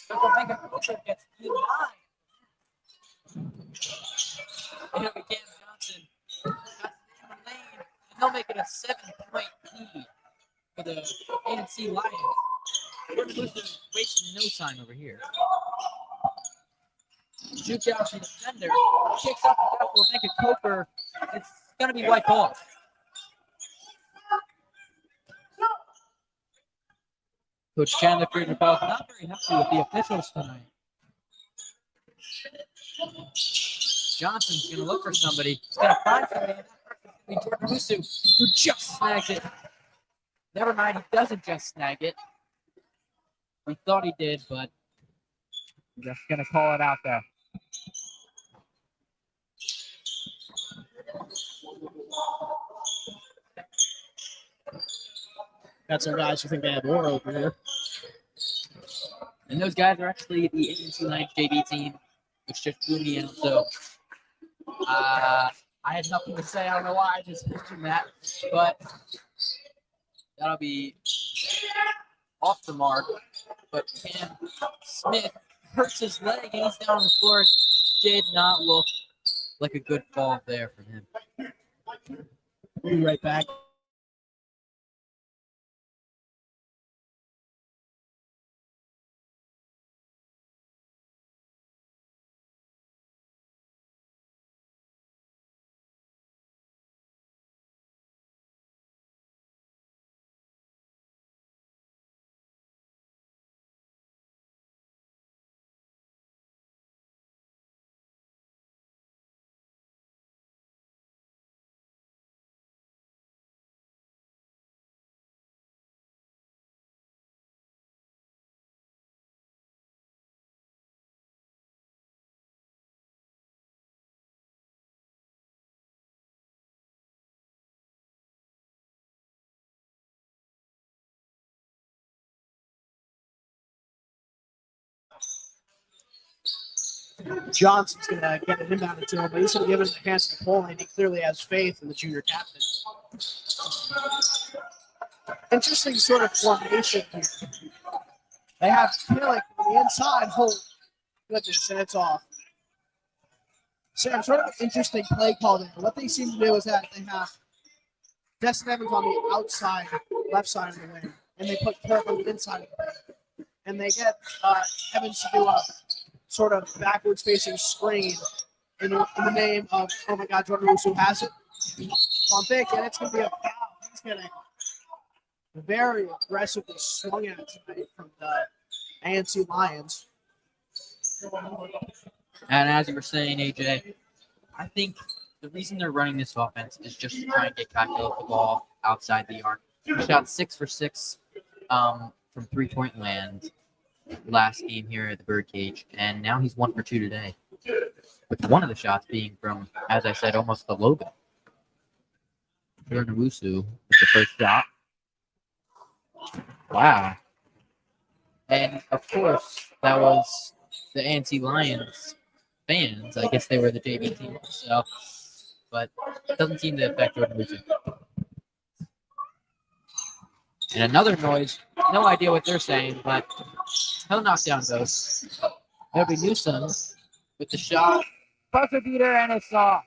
Don't think a Coker gets denied. And here we Cam Johnson got in the lane, and they'll make it a 7-point lead for the ANC Lions. We're wasting no time over here. Shoots out to the defender, kicks up and down. We'll think a Coker. It's going to be white ball. Coach Chandler Friedman Powell's not very happy with the officials tonight. Johnson's going to look for somebody. He's going to find somebody. And that person's going to be Jordan Rusu, who just snags it. Never mind, he doesn't just snag it. We thought he did, but we're just going to call it out there. That's our guys who think they have more over here. And those guys are actually the ANC Lions JV team, which just blew me in. So I had nothing to say. I don't know why I just mentioned that, but that'll be off the mark. But Cam Smith hurts his leg and he's down on the floor. Did not look like a good fall there for him. We'll be right back. Johnson's going to get it inbounded to him, but he's going to give it in the hands of Napoleon. He clearly has faith in the junior captain. Interesting sort of formation here. They have Killick on the inside. Oh, goodness, and it's off. Sam, sort of an interesting play call there. What they seem to do is that they have Destin Evans on the outside, left side of the wing, and they put Kirk on the inside of the wing. And they get Evans to do a sort of backwards facing screen in the name of, oh my God, Jordan Russo has it. On Vic, and it's going to be a foul. He's getting very aggressively swung at tonight from the ANC Lions. And as you were saying, AJ, I think the reason they're running this offense is just to try and get Kakula the ball outside the arc. He shot 6 for 6 from 3-point land last game here at the Birdcage, and now he's 1 for 2 today, with one of the shots being from, as I said, almost the logo. Jordan Owusu with the first shot. Wow. And, of course, that was the ANC Lions fans. I guess they were the JV team also. But it doesn't seem to affect Jordan Owusu. And another noise. No idea what they're saying, but he'll knock down goes. There'll be Newsom with the shot. Buzzer beater, and it's off.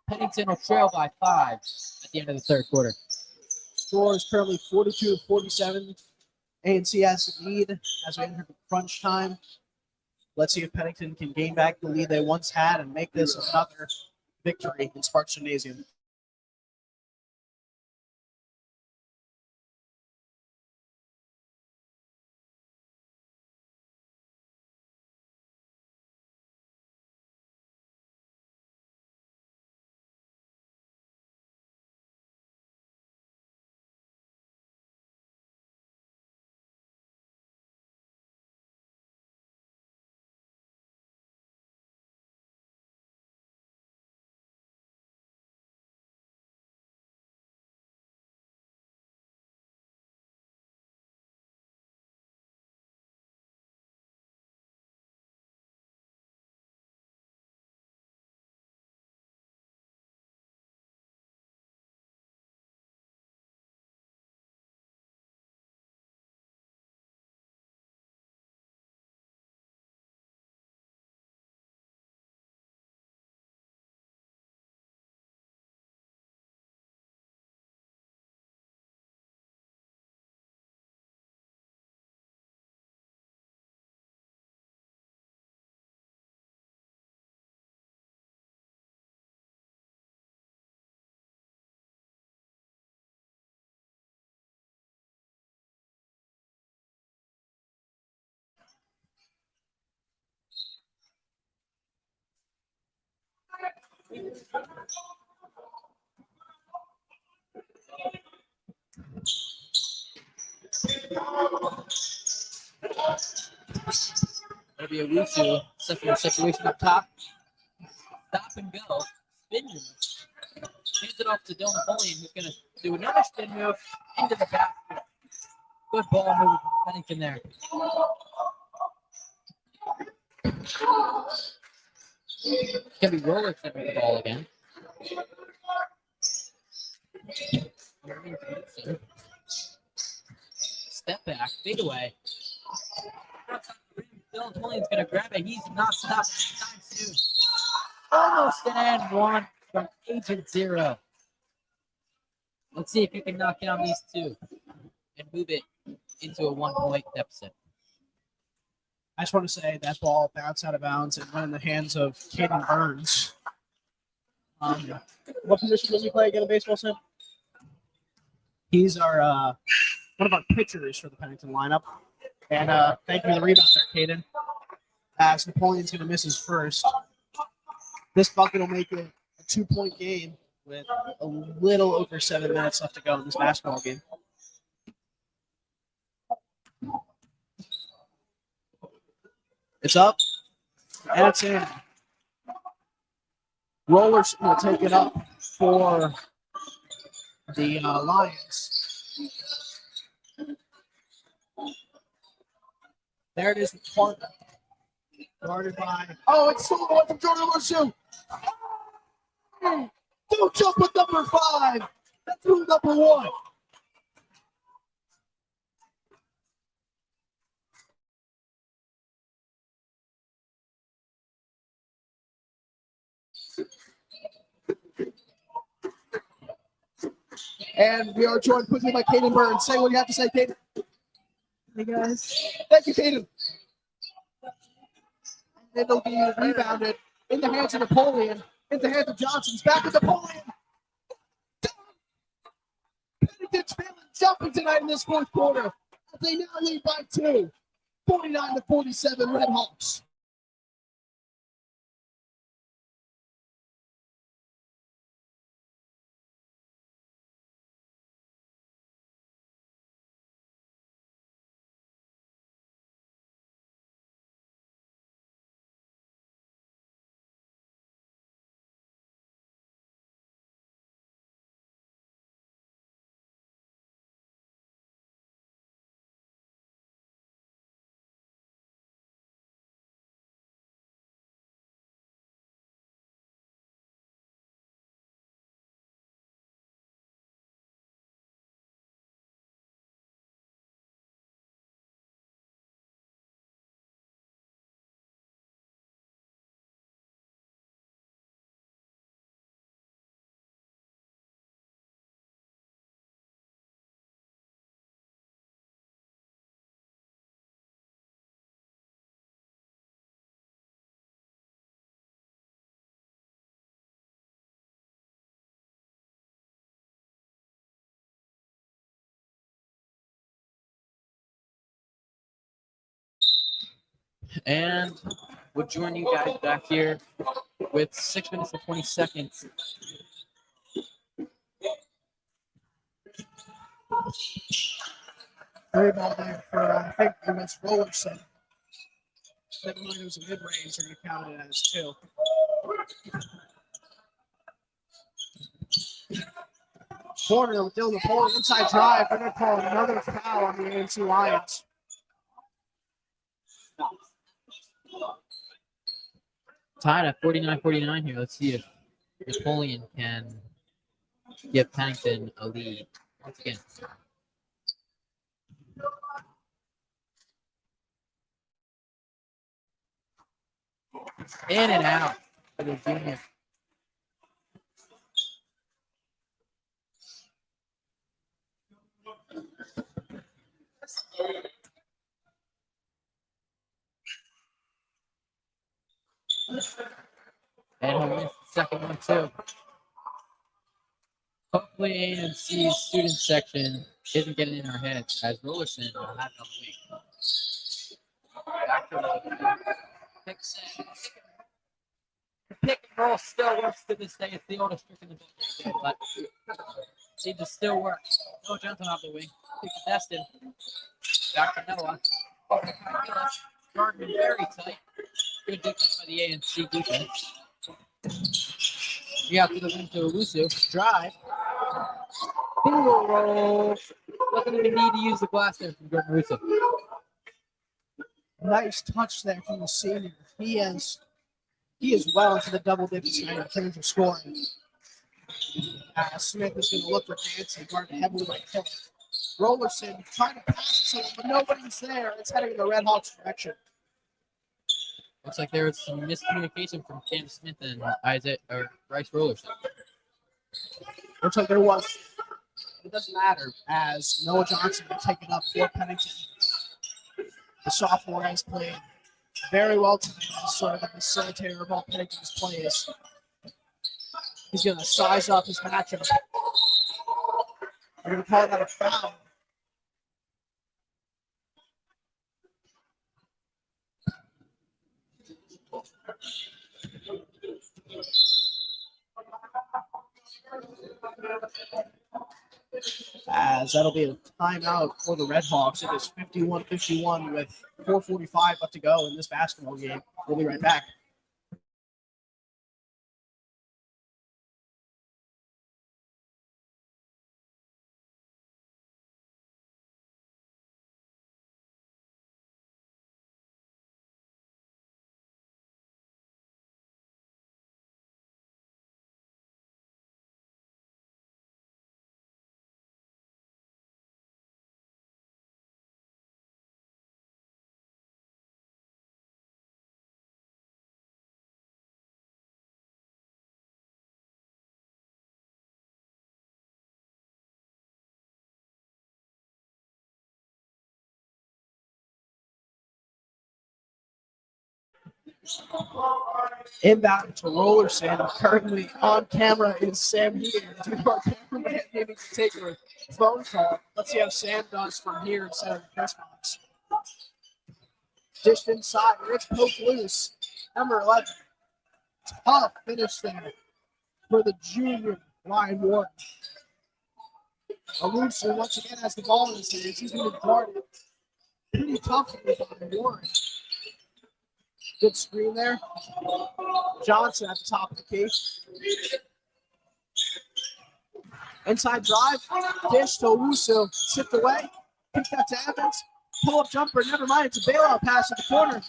Pennington will trail by 5 at the end of the third quarter. Score is currently 42-47. ANC has the lead as we enter the crunch time. Let's see if Pennington can gain back the lead they once had and make this another victory in Sparks Gymnasium. It'll be a Owusu. Situation up top. Stop and go. Spin move. Hands it off to Dylan Napoleon, who's going to do another spin move into the basket. Good ball move from Pennington there. It's going to be Roller stepping the ball again. Step back, fade away. Dylan Napoleon's going to grab it. He's not stopping anytime soon. Almost an and one from Agent Zero. Let's see if you can knock down these two and move it into a 1-point deficit. I just want to say that ball bounced out of bounds and went in the hands of Caden Burns. What position does he play again in baseball, Sam? He's our one of our pitchers for the Pennington lineup. And thank you for the rebound there, Caden. As Napoleon's going to miss his first. This bucket will make it a 2-point game with a little over 7 minutes left to go in this basketball game. It's up, and it's in. Rollers will take it up for the Lions. There it is, the Guarded by. Oh, it's stolen away from Jordan Lusu. Don't jump with number 5. That's rule number 1. And we are joined quickly by Caden Burns. Say what you have to say, Caden. Hey guys. Thank you, Caden. And it'll be rebounded in the hands of Napoleon, in the hands of Johnson's back to Napoleon. Pennington's feeling jumping tonight in this fourth quarter. They now lead by 2, 49-47 Red Hawks. And we'll join you guys back here with 6 minutes and 20 seconds. Three ball there for, I think it was Rollerson. Never mind, it was a mid-range. They're going to count it as 2. Corner with Dylan Napoleon, inside drive. They're going to call another foul on the ANC Lions. Tied at 49-49 here. Let's see if Napoleon can give Pennington a lead once again. In and out for the junior. And he'll miss the second one too. Hopefully ANC's student section isn't getting in our heads as Rollerson will have it on the wing. Back to Rollerson. The pick and roll still works to this day. It's the oldest trick in the book right there, but it just still works. No Johnson off the wing. Pick the Destin. Back to Noah. Gardner very tight. Good defense by the ANC defense. We out to the wing to Elusive. Drive. Finger roll. Doesn't even need to use the glass there from Gordon Russo. Nice touch there from the senior. He is well into the double digits tonight in terms of scoring. Smith is going to look for Nancy, guarded heavily by Hill. Rollerson trying to pass it, but nobody's there. It's heading in the Red Hawks direction. Looks like there was some miscommunication from Cam Smith and Isaac or Bryce Rollerson. Looks like there was. It doesn't matter as Noah Johnson will take it up for Pennington. The sophomore has played very well tonight as sort of the facilitator of all Pennington's plays. He's going to size up his matchup. We're going to call that a foul. As that'll be a timeout for the Red Hawks. It is 51-51 with 4:45 left to go in this basketball game. We'll be right back. Inbound to Rollerson. Currently on camera is Sam here. Our cameraman maybe to take a phone call. Let's see how Sam does from here instead of the press box. Dished inside, and it's poked loose. Number 11. Tough finish there for the junior Ryan Warren. Alusu once again has the ball in his hands. He's going to guard it. Pretty tough for Ryan Warren. Good screen there. Johnson at the top of the key. Inside drive. Dish to Alusu. Chipped away. Pick that to Evans. Pull-up jumper. Never mind. It's a bailout pass at the corner.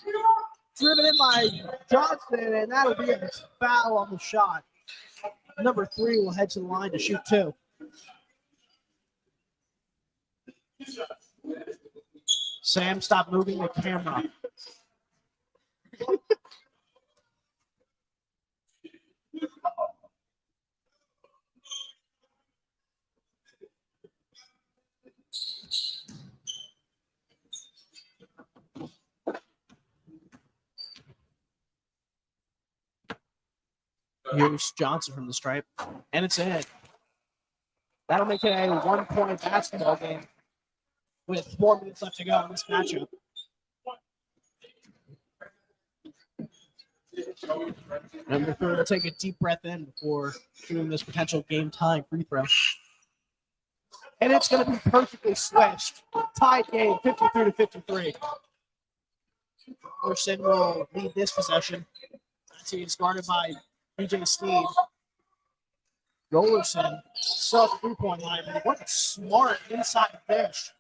Driven in by Johnson, and that'll be a foul on the shot. Number 3 will head to the line to shoot 2. Sam, stop moving the camera. Here's Johnson from the stripe, and it's in. That'll make it a 1-point basketball game with 4 minutes left to go in this matchup. Number 3 will take a deep breath in before shooting this potential game-tying free throw. And it's going to be perfectly switched. Tied game, 53-53. Anderson will lead this possession. He's guarded by DJ Sneed. Rollerson, sub 3-point line. What a smart inside dish.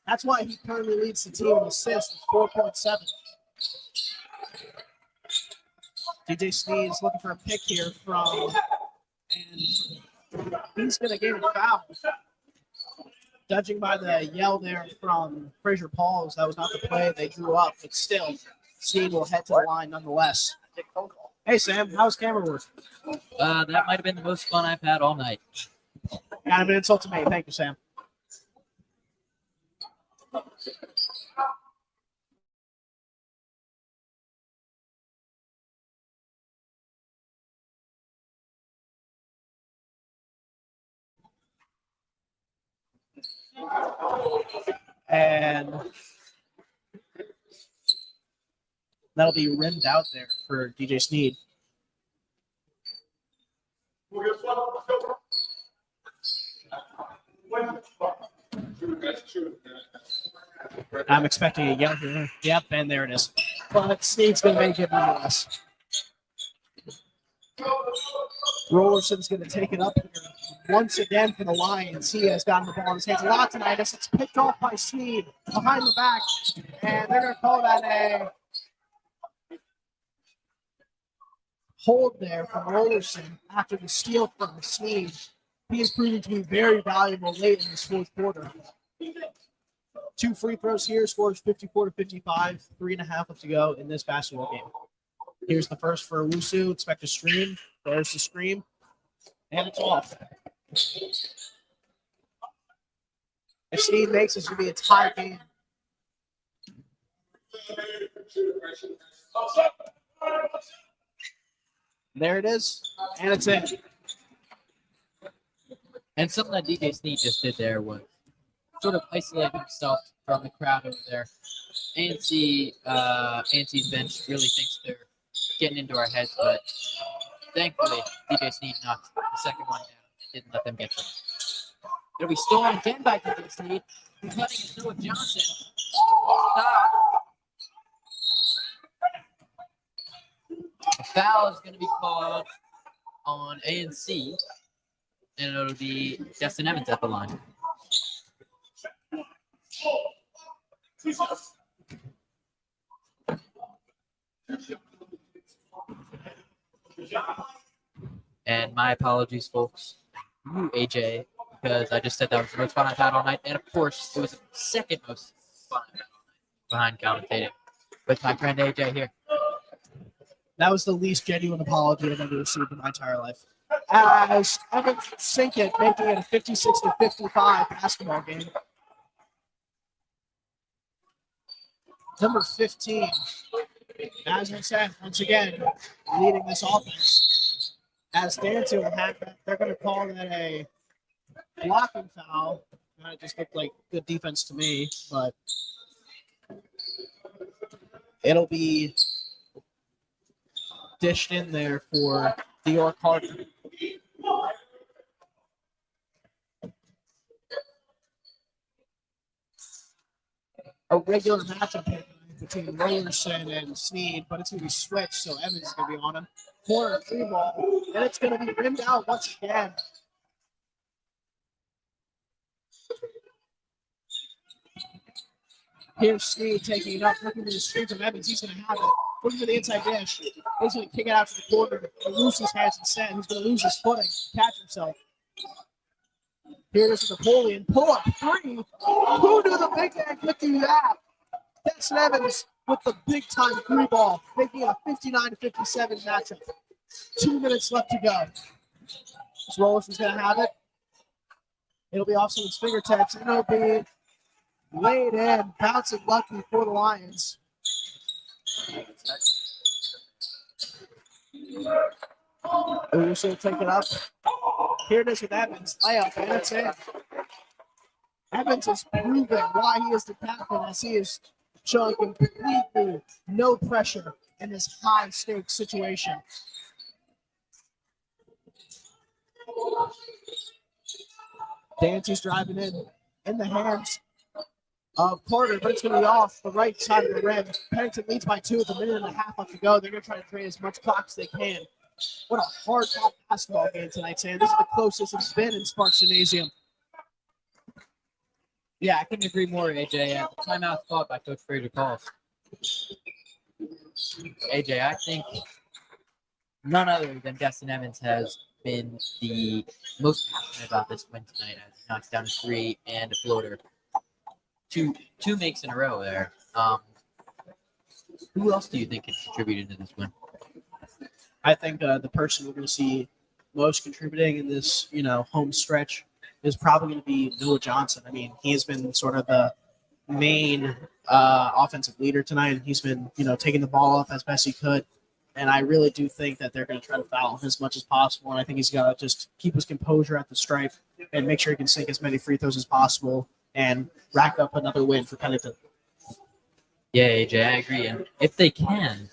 That's why he currently leads the team in assists with 4.7. DJ Sneed is looking for a pick here from, and he's going to get a foul. Judging by the yell there from Fraser Pauls, that was not the play they drew up, but still, Sneed will head to the line nonetheless. Hey, Sam, how's camera work? That might have been the most fun I've had all night. Kind of an insult to me. Thank you, Sam. And that'll be rimmed out there for DJ Sneed. I'm expecting a yell here. Yep, and there it is. But Sneed's going to make it nonetheless. Rollerson's going to take it up here once again for the Lions. He has gotten the ball in his hands a lot tonight as it's picked off by Sneed behind the back. And they're going to call that a hold there from Rollerson after the steal from Sneed. He is proving to be very valuable late in this fourth quarter. 2 free throws here, scores 54-55, 3.5 left to go in this basketball game. Here's the first for Owusu. Expect a screen. There's the screen. And it's off. If Sneed makes it, it's going to be a tie game. There it is. And it's in. And something that DJ Sneed just did there was sort of isolate himself from the crowd over there. ANC's bench really thinks they're getting into our heads, but thankfully, DJ Sneed knocked the second one down. Didn't let them get to it. It'll be stolen again by DJ Sneed. Cutting it through with Johnson. Stop. A foul is going to be called on ANC, and it'll be Justin Evans at the line. And my apologies, folks. You, AJ, because I just said that was the most fun I've had all night. And of course, it was the second most fun I've had all night behind commentating with my friend AJ here. That was the least genuine apology I've ever received in my entire life. As Evans sink it, making it a 56-55 basketball game. Number 15 As I said, once again, leading this offense. As Dancy will have that, they're going to call that a blocking foul. It just looked like good defense to me, but it'll be dished in there for Dior Carter. A regular matchup here between Rollerson and Sneed, but it's going to be switched, so Evans is going to be on him. Corner three ball, and it's going to be rimmed out once again. Here's Sneed taking it up, looking to the street of Evans. He's going to have it. Looking for the inside dish. He's going to kick it out to the corner. He loses his hands instead. He's going to lose his footing, catch himself. Here it is with Napoleon. Pull up three. Who knew the big man could do that? Destin Evans with the big time three ball, making it a 59-57 matchup. 2 minutes left to go. So Rollerson's going to have it. It'll be off someone's fingertips. And it'll be laid in, bouncing lucky for the Lions. Uso take it up. Here it is with Evans. Layup, and that's it. Evans is proving why he is the captain as he is showing completely no pressure in this high-stakes situation. Dancy's driving in the hands of Carter, but it's going to be off the right side of the rim. Pennington leads by 2 with a minute and a half left to go. They're going to try to trade as much clock as they can. What a hard-fought basketball game tonight, Sam. This is the closest it's been in Sparks Gymnasium. Yeah, I couldn't agree more, AJ. Timeout called by Coach Fraser Calls. AJ, I think none other than Destin Evans has been the most passionate about this win tonight as he knocks down a three and a floater. Two makes in a row there. Who else do you think contributed to this win? I think the person we're going to see most contributing in this, home stretch is probably going to be Noah Johnson. I mean, he has been sort of the main offensive leader tonight, and he's been, taking the ball up as best he could. And I really do think that they're going to try to foul him as much as possible. And I think he's got to just keep his composure at the stripe and make sure he can sink as many free throws as possible and rack up another win for Pennington. Yeah, AJ, I agree. And if they can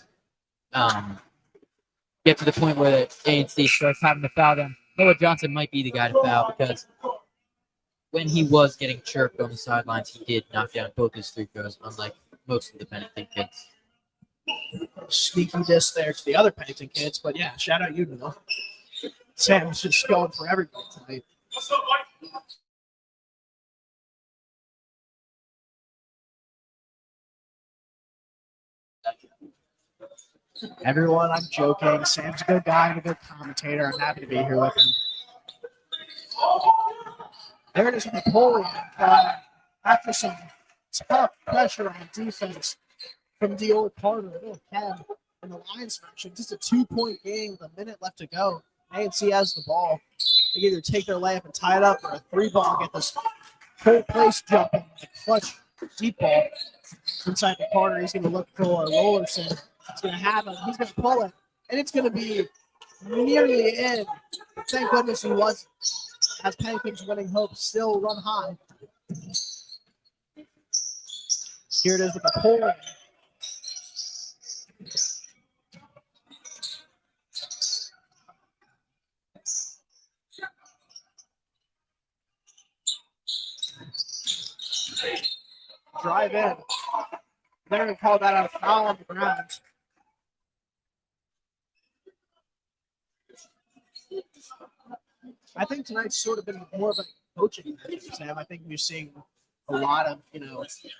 get to the point where the ANC starts having to foul them, Noah Johnson might be the guy to foul because when he was getting chirped on the sidelines, he did knock down both his free throws, unlike most of the Pennington kids. Sneaky diss there to the other Pennington kids, but yeah, shout out you, Noah. Sam's just going for everything tonight. Everyone, I'm joking. Sam's a good guy and a good commentator. I'm happy to be here with him. There it is with Napoleon. After some tough pressure on defense from Dior Carter, little Ken in the Lions section. Just a 2-point game with a minute left to go. ANC has the ball. They can either take their layup and tie it up or a three ball, get this whole place jumping. A clutch deep ball inside the Carter. He's going to look for Rollerson. He's going to have it. He's going to pull it. And it's going to be nearly in. Thank goodness he wasn't. As Pennington's winning hopes still run high. Here it is with the Napoleon. Drive in. They're going to call that a foul on the ground. I think tonight's sort of been more of a coaching match, Sam. I think you're seeing a lot of,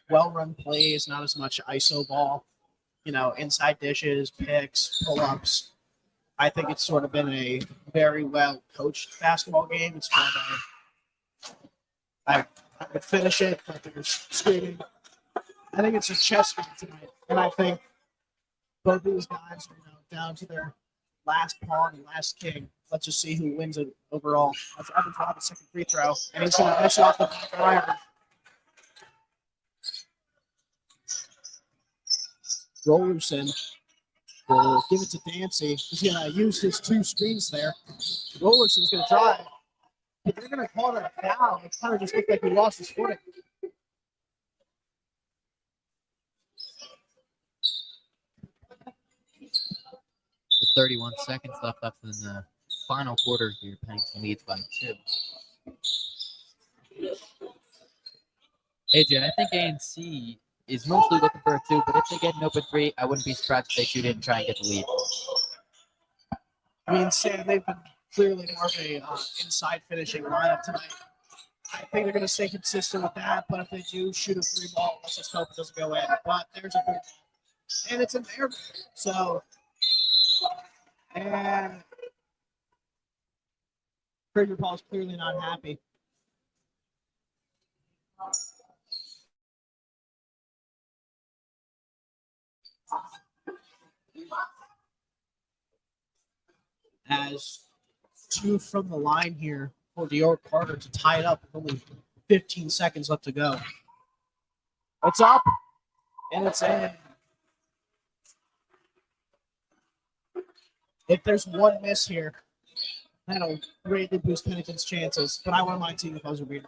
well-run plays, not as much ISO ball, inside dishes, picks, pull-ups. I think it's sort of been a very well-coached basketball game. It's more of I could finish it, but there's screaming. I think it's a chess game tonight, and I think both of these guys are down to their last pawn and last king. Let's just see who wins it overall. That's Evans will have a second free throw, and he's going to miss off the back iron. Rollerson will give it to Dancy. He's going to use his two screens there. Rollerson's going to drive, but they're going to call it a foul. It kind of just looked like he lost his footing. With 31 seconds left up in the final quarter here, Pennington leads by 2. AJ, I think ANC is mostly looking for a 2, but if they get an open 3, I wouldn't be surprised if they shoot it and try and get the lead. I mean, Sam, they've been clearly more of a inside finishing lineup tonight. I think they're going to stay consistent with that, but if they do shoot a 3 ball, let's just hope it doesn't go in. But there's a 3 ball. And it's in there. So, and Trigger Paul's clearly not happy. As 2 from the line here for Dior Carter to tie it up with only 15 seconds left to go. It's up, and it's in. If there's one miss here, that'll greatly boost Pennington's chances, but I wouldn't mind seeing the buzzer beater.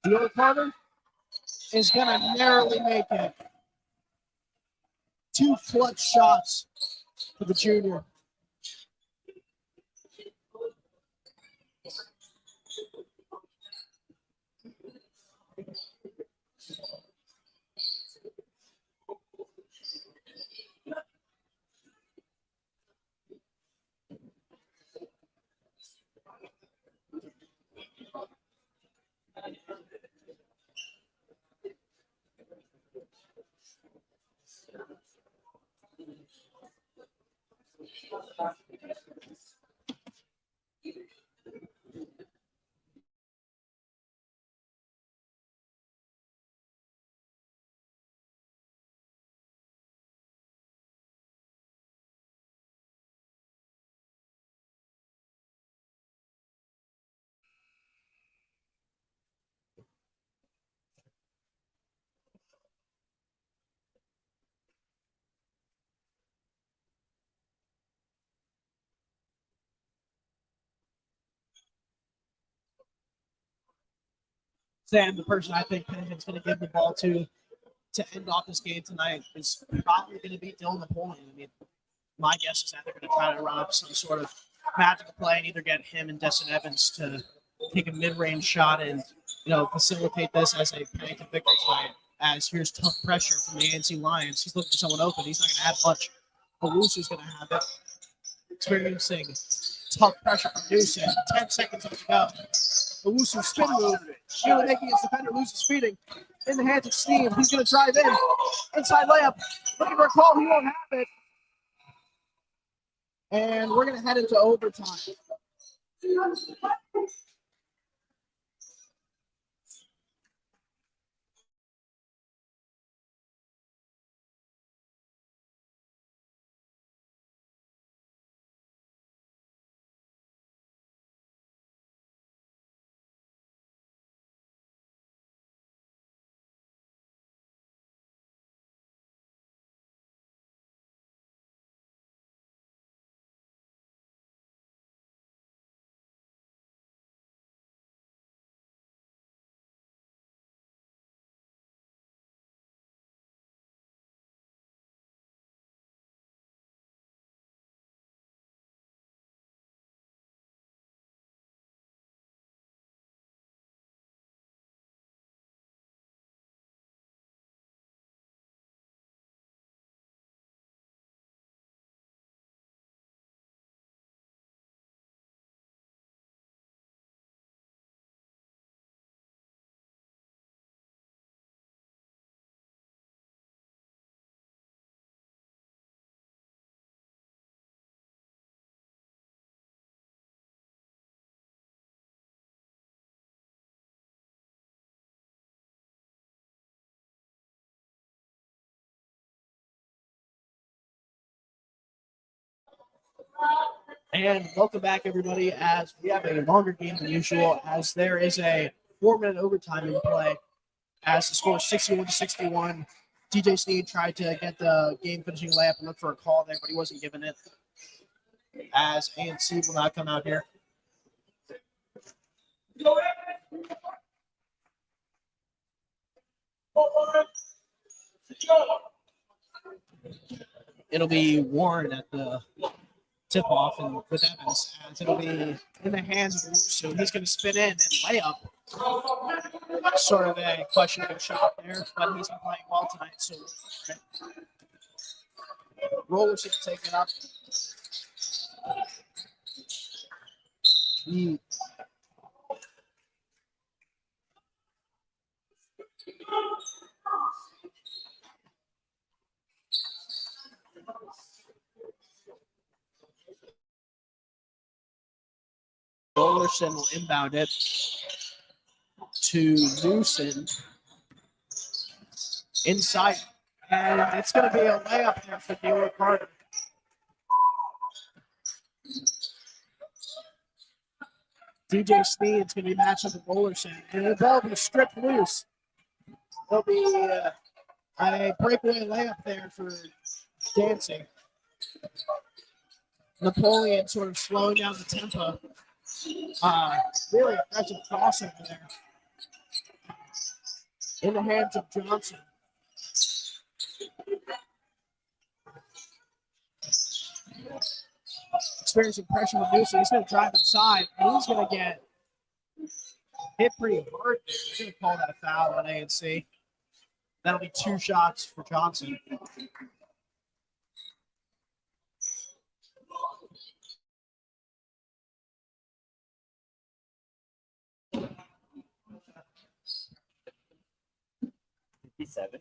Dior Carter is going to narrowly make it. 2 clutch shots for the junior. Sam, the person I think Pennington's going to give the ball to end off this game tonight is probably going to be Dylan Napoleon. I mean, my guess is that they're going to try to run up some sort of magical play and either get him and Destin Evans to take a mid-range shot and, facilitate this as a Pennington victory tonight. As here's tough pressure from the ANC Lions. He's looking for someone open. He's not going to have much. Owusu's going to have it. Experiencing tough pressure from Newsom. 10 seconds left to go. Owusu spin move, nearly making his defender lose his feeding. In the hands of Steve, he's going to drive in. Inside layup, looking for a call, he won't have it. And we're going to head into overtime. And welcome back, everybody, as we have a longer game than usual, as there is a 4-minute overtime in play. as the score is 61-61. DJ Sneed tried to get the game-finishing layup and look for a call there, but he wasn't given it. As ANC will not come out here. It'll be Warren at the tip-off and with Evans, as it'll be in the hands of Russo. He's going to spin in and lay up. Sort of a questionable shot there, but he's been playing well tonight. So Rollers going to take it up. Rollerson will inbound it to Newson inside, and it's going to be a layup there for Neil Carter. DJ Sneed's going to be matched up with Rollerson, and the ball will be stripped loose. There'll be a breakaway layup there for Dancing. Napoleon sort of slowing down the tempo. Really aggressive crossover there. In the hands of Johnson. Experiencing pressure with Newsom. He's going to drive inside, and he's going to get hit pretty hard. He's going to call that a foul on ANC. That'll be 2 shots for Johnson. Seven.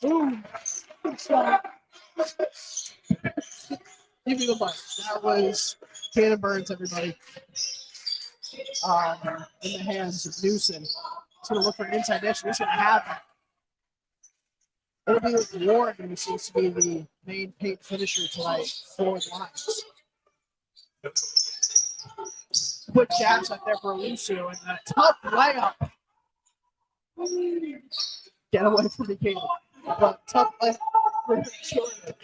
Ooh, good shot. Give me the mic. That was Cannon Burns, everybody. In the hands of Newsom. He's going to look for an inside dish. He's going to have it. It'll be with Warren, who seems to be the main paint finisher tonight for the Lions. Quick jabs up there for Lucio, and a tough layup. Get away from the game. But tough layup for Jordan.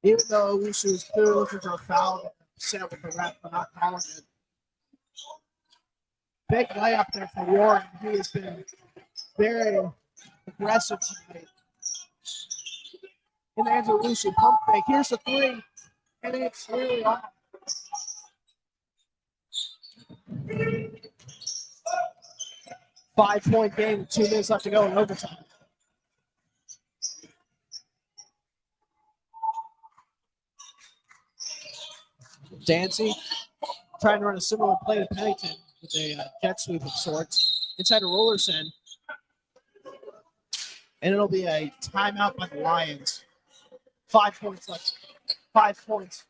Even though Lucio was clearly looking for a foul, set with the ref, but not calling it. Big layup there for Warren. He has been very aggressive tonight. In the hands of Lucio, pump fake. Here's the 3, and it's really off. Five-point game, 2 minutes left to go in overtime. Dancy trying to run a similar play to Pennington with a jet sweep of sorts. Inside a Rollerson. And it'll be a timeout by the Lions. 5 points left. 5 points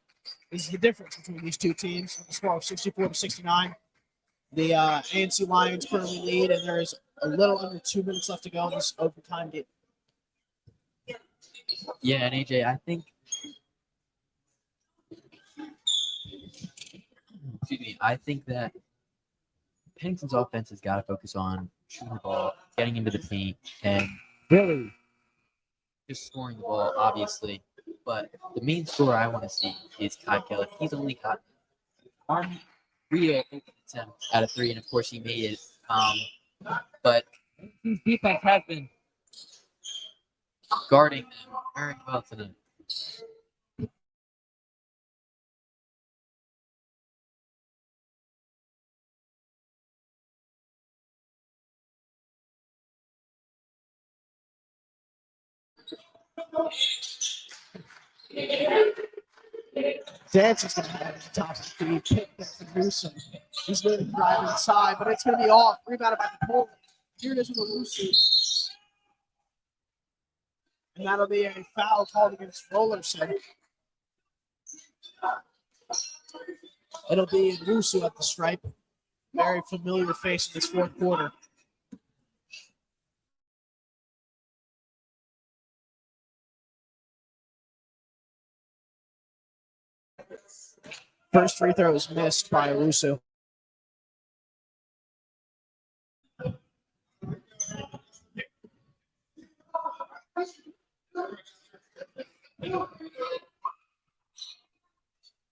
is the difference between these two teams. The score of 64-69. The ANC Lions currently lead, and there is a little under 2 minutes left to go in this overtime game. Yeah, and AJ, I think that Pennington's offense has got to focus on shooting the ball, getting into the paint, and really just scoring the ball, obviously. But the main score I want to see is Kai Keller. He's only got one real attempt out of 3, and of course he made it. But his defense has been guarding them very well tonight. Dance is going to have the top of the pick there for Newsom. He's going to drive inside, but it's going to be off. Rebounded by the pole. Here it is with the Lucy. And that'll be a foul called against Rollerson. It'll be Rusu at the stripe. Very familiar face in this fourth quarter. First free throw is missed by Rusu.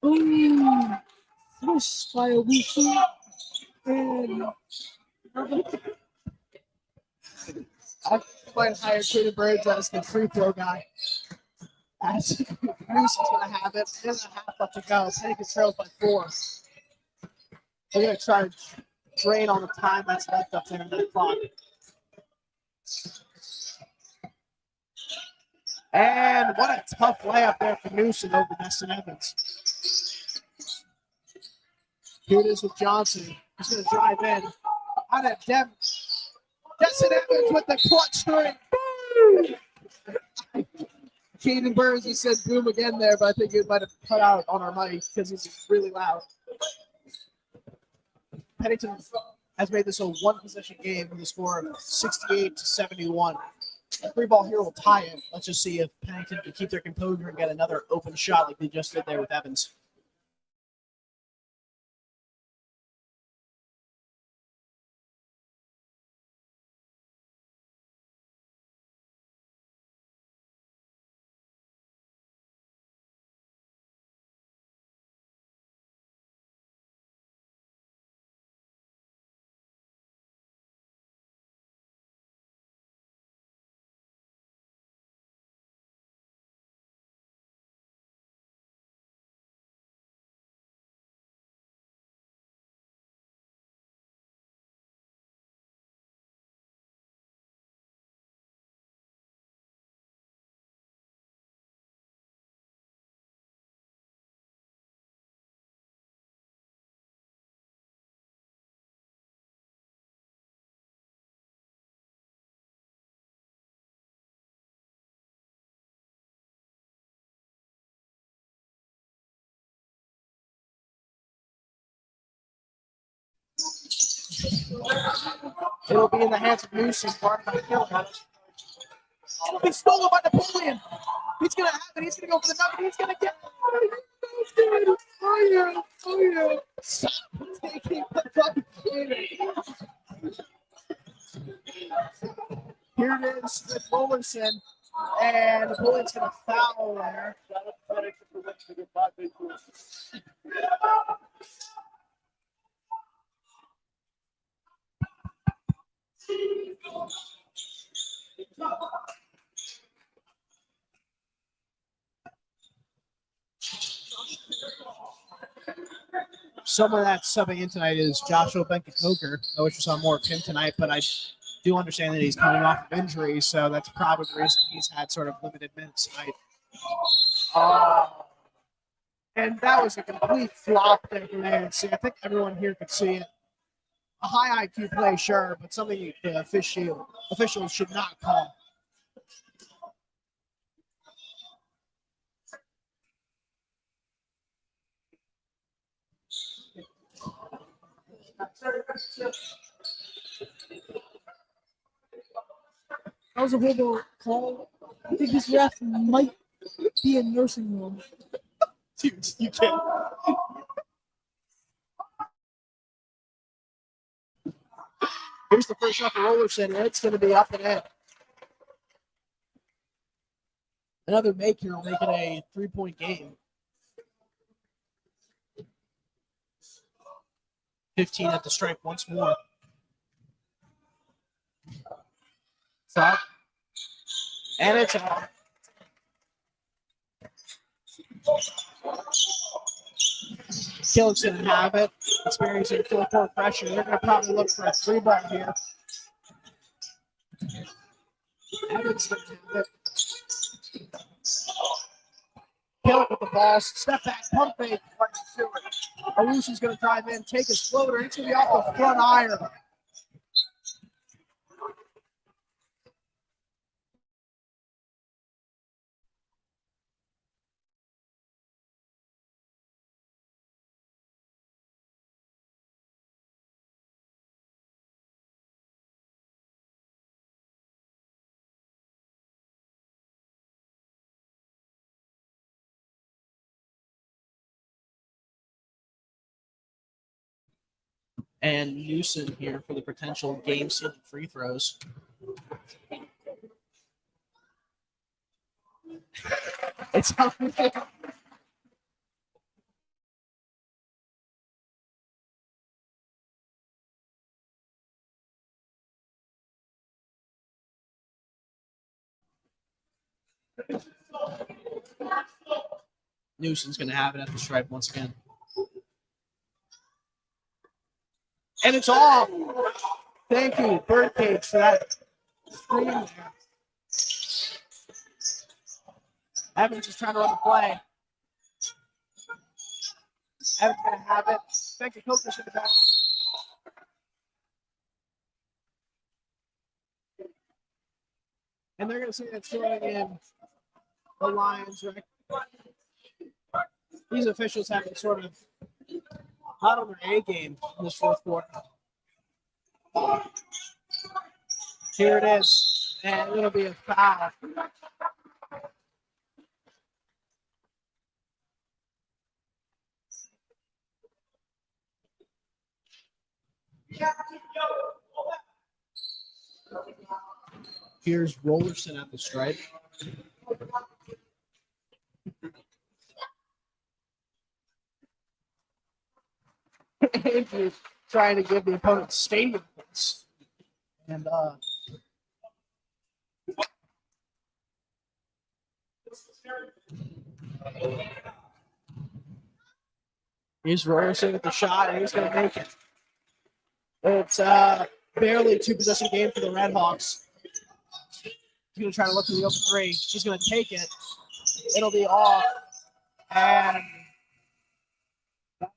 Ooh, first by Owusu. And I might hire Kaden Birds as the free throw guy. As Rusu's going to have it. 10.5 left to go. Pennington trails by 4. They're going to try to drain on the time that's left up there in that clock. And what a tough layup there for Newsom over Destin Evans. Here it is with Johnson. He's going to drive in. Out of Destin Evans with the clutch three. Caden Burns just said boom again there, but I think it might have cut out on our mic because he's really loud. Pennington has made this a one-possession game with a score of 68-71. A free ball here will tie it. Let's just see if Pennington can keep their composure and get another open shot like they just did there with Evans. It'll be in the hands of Newsom, guarded by Killen. It'll be stolen by Napoleon. He's going to have it. He's going to go for the nugget. He's going to get it. Oh, yeah. Oh, yeah. Stop taking the fucking Here it is with Rollerson. And Napoleon's going to foul there. Someone that's subbing in tonight is Joshua Benka-Coker. I wish we saw more of him tonight, but I do understand that he's coming off of injury, so that's probably the reason he's had sort of limited minutes tonight. And that was a complete flop there from ANC. I think everyone here could see it. A high IQ play, sure, but something the officials should not call. that was a horrible call. I think this ref might be in nursing home. Dude, you can't. Here's the first shot for Rollerson, and it's going to be up and in. Another make here will make it a 3-point game. 15 at the stripe once more. It's up. And it's out. Killick's going to have it. Experiencing full court pressure. They're going to probably look for a 3-ball here. Evans going to have it. Killick with the ball. Step back, pump fake. Owusu's going to drive in, take his floater. It's going to be off the front iron. and Newsom here for the potential game-sealing free throws. It's Newsom's going to have it at the stripe once again. And it's off. Thank you, Birdcage, for that screen there. Evans is trying to run the play. Evans going to have it. Thank you, Coach, for the back. And they're going to see that throwing in the Lions. Right? These officials have been sort of hot on their A game in this fourth quarter. Here it is, and it'll be a foul. Here's Rollerson at the stripe. Andrew trying to give the opponent stadium points. And here's Rollerson with the shot, and he's going to make it. It's barely a two-possession game for the Red Hawks. He's going to try to look for the open three. He's going to take it. It'll be off. And a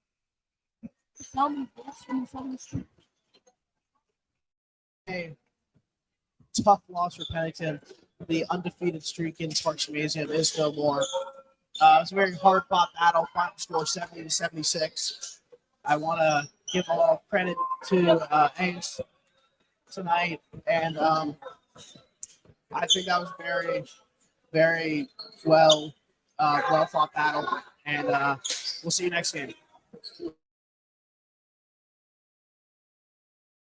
tough loss for Pennington. The undefeated streak in Sparks Gymnasium is no more. It was a very hard-fought battle. Final score 70-76. I want to give all credit to ANC tonight, and I think that was very, very well fought battle. And we'll see you next game.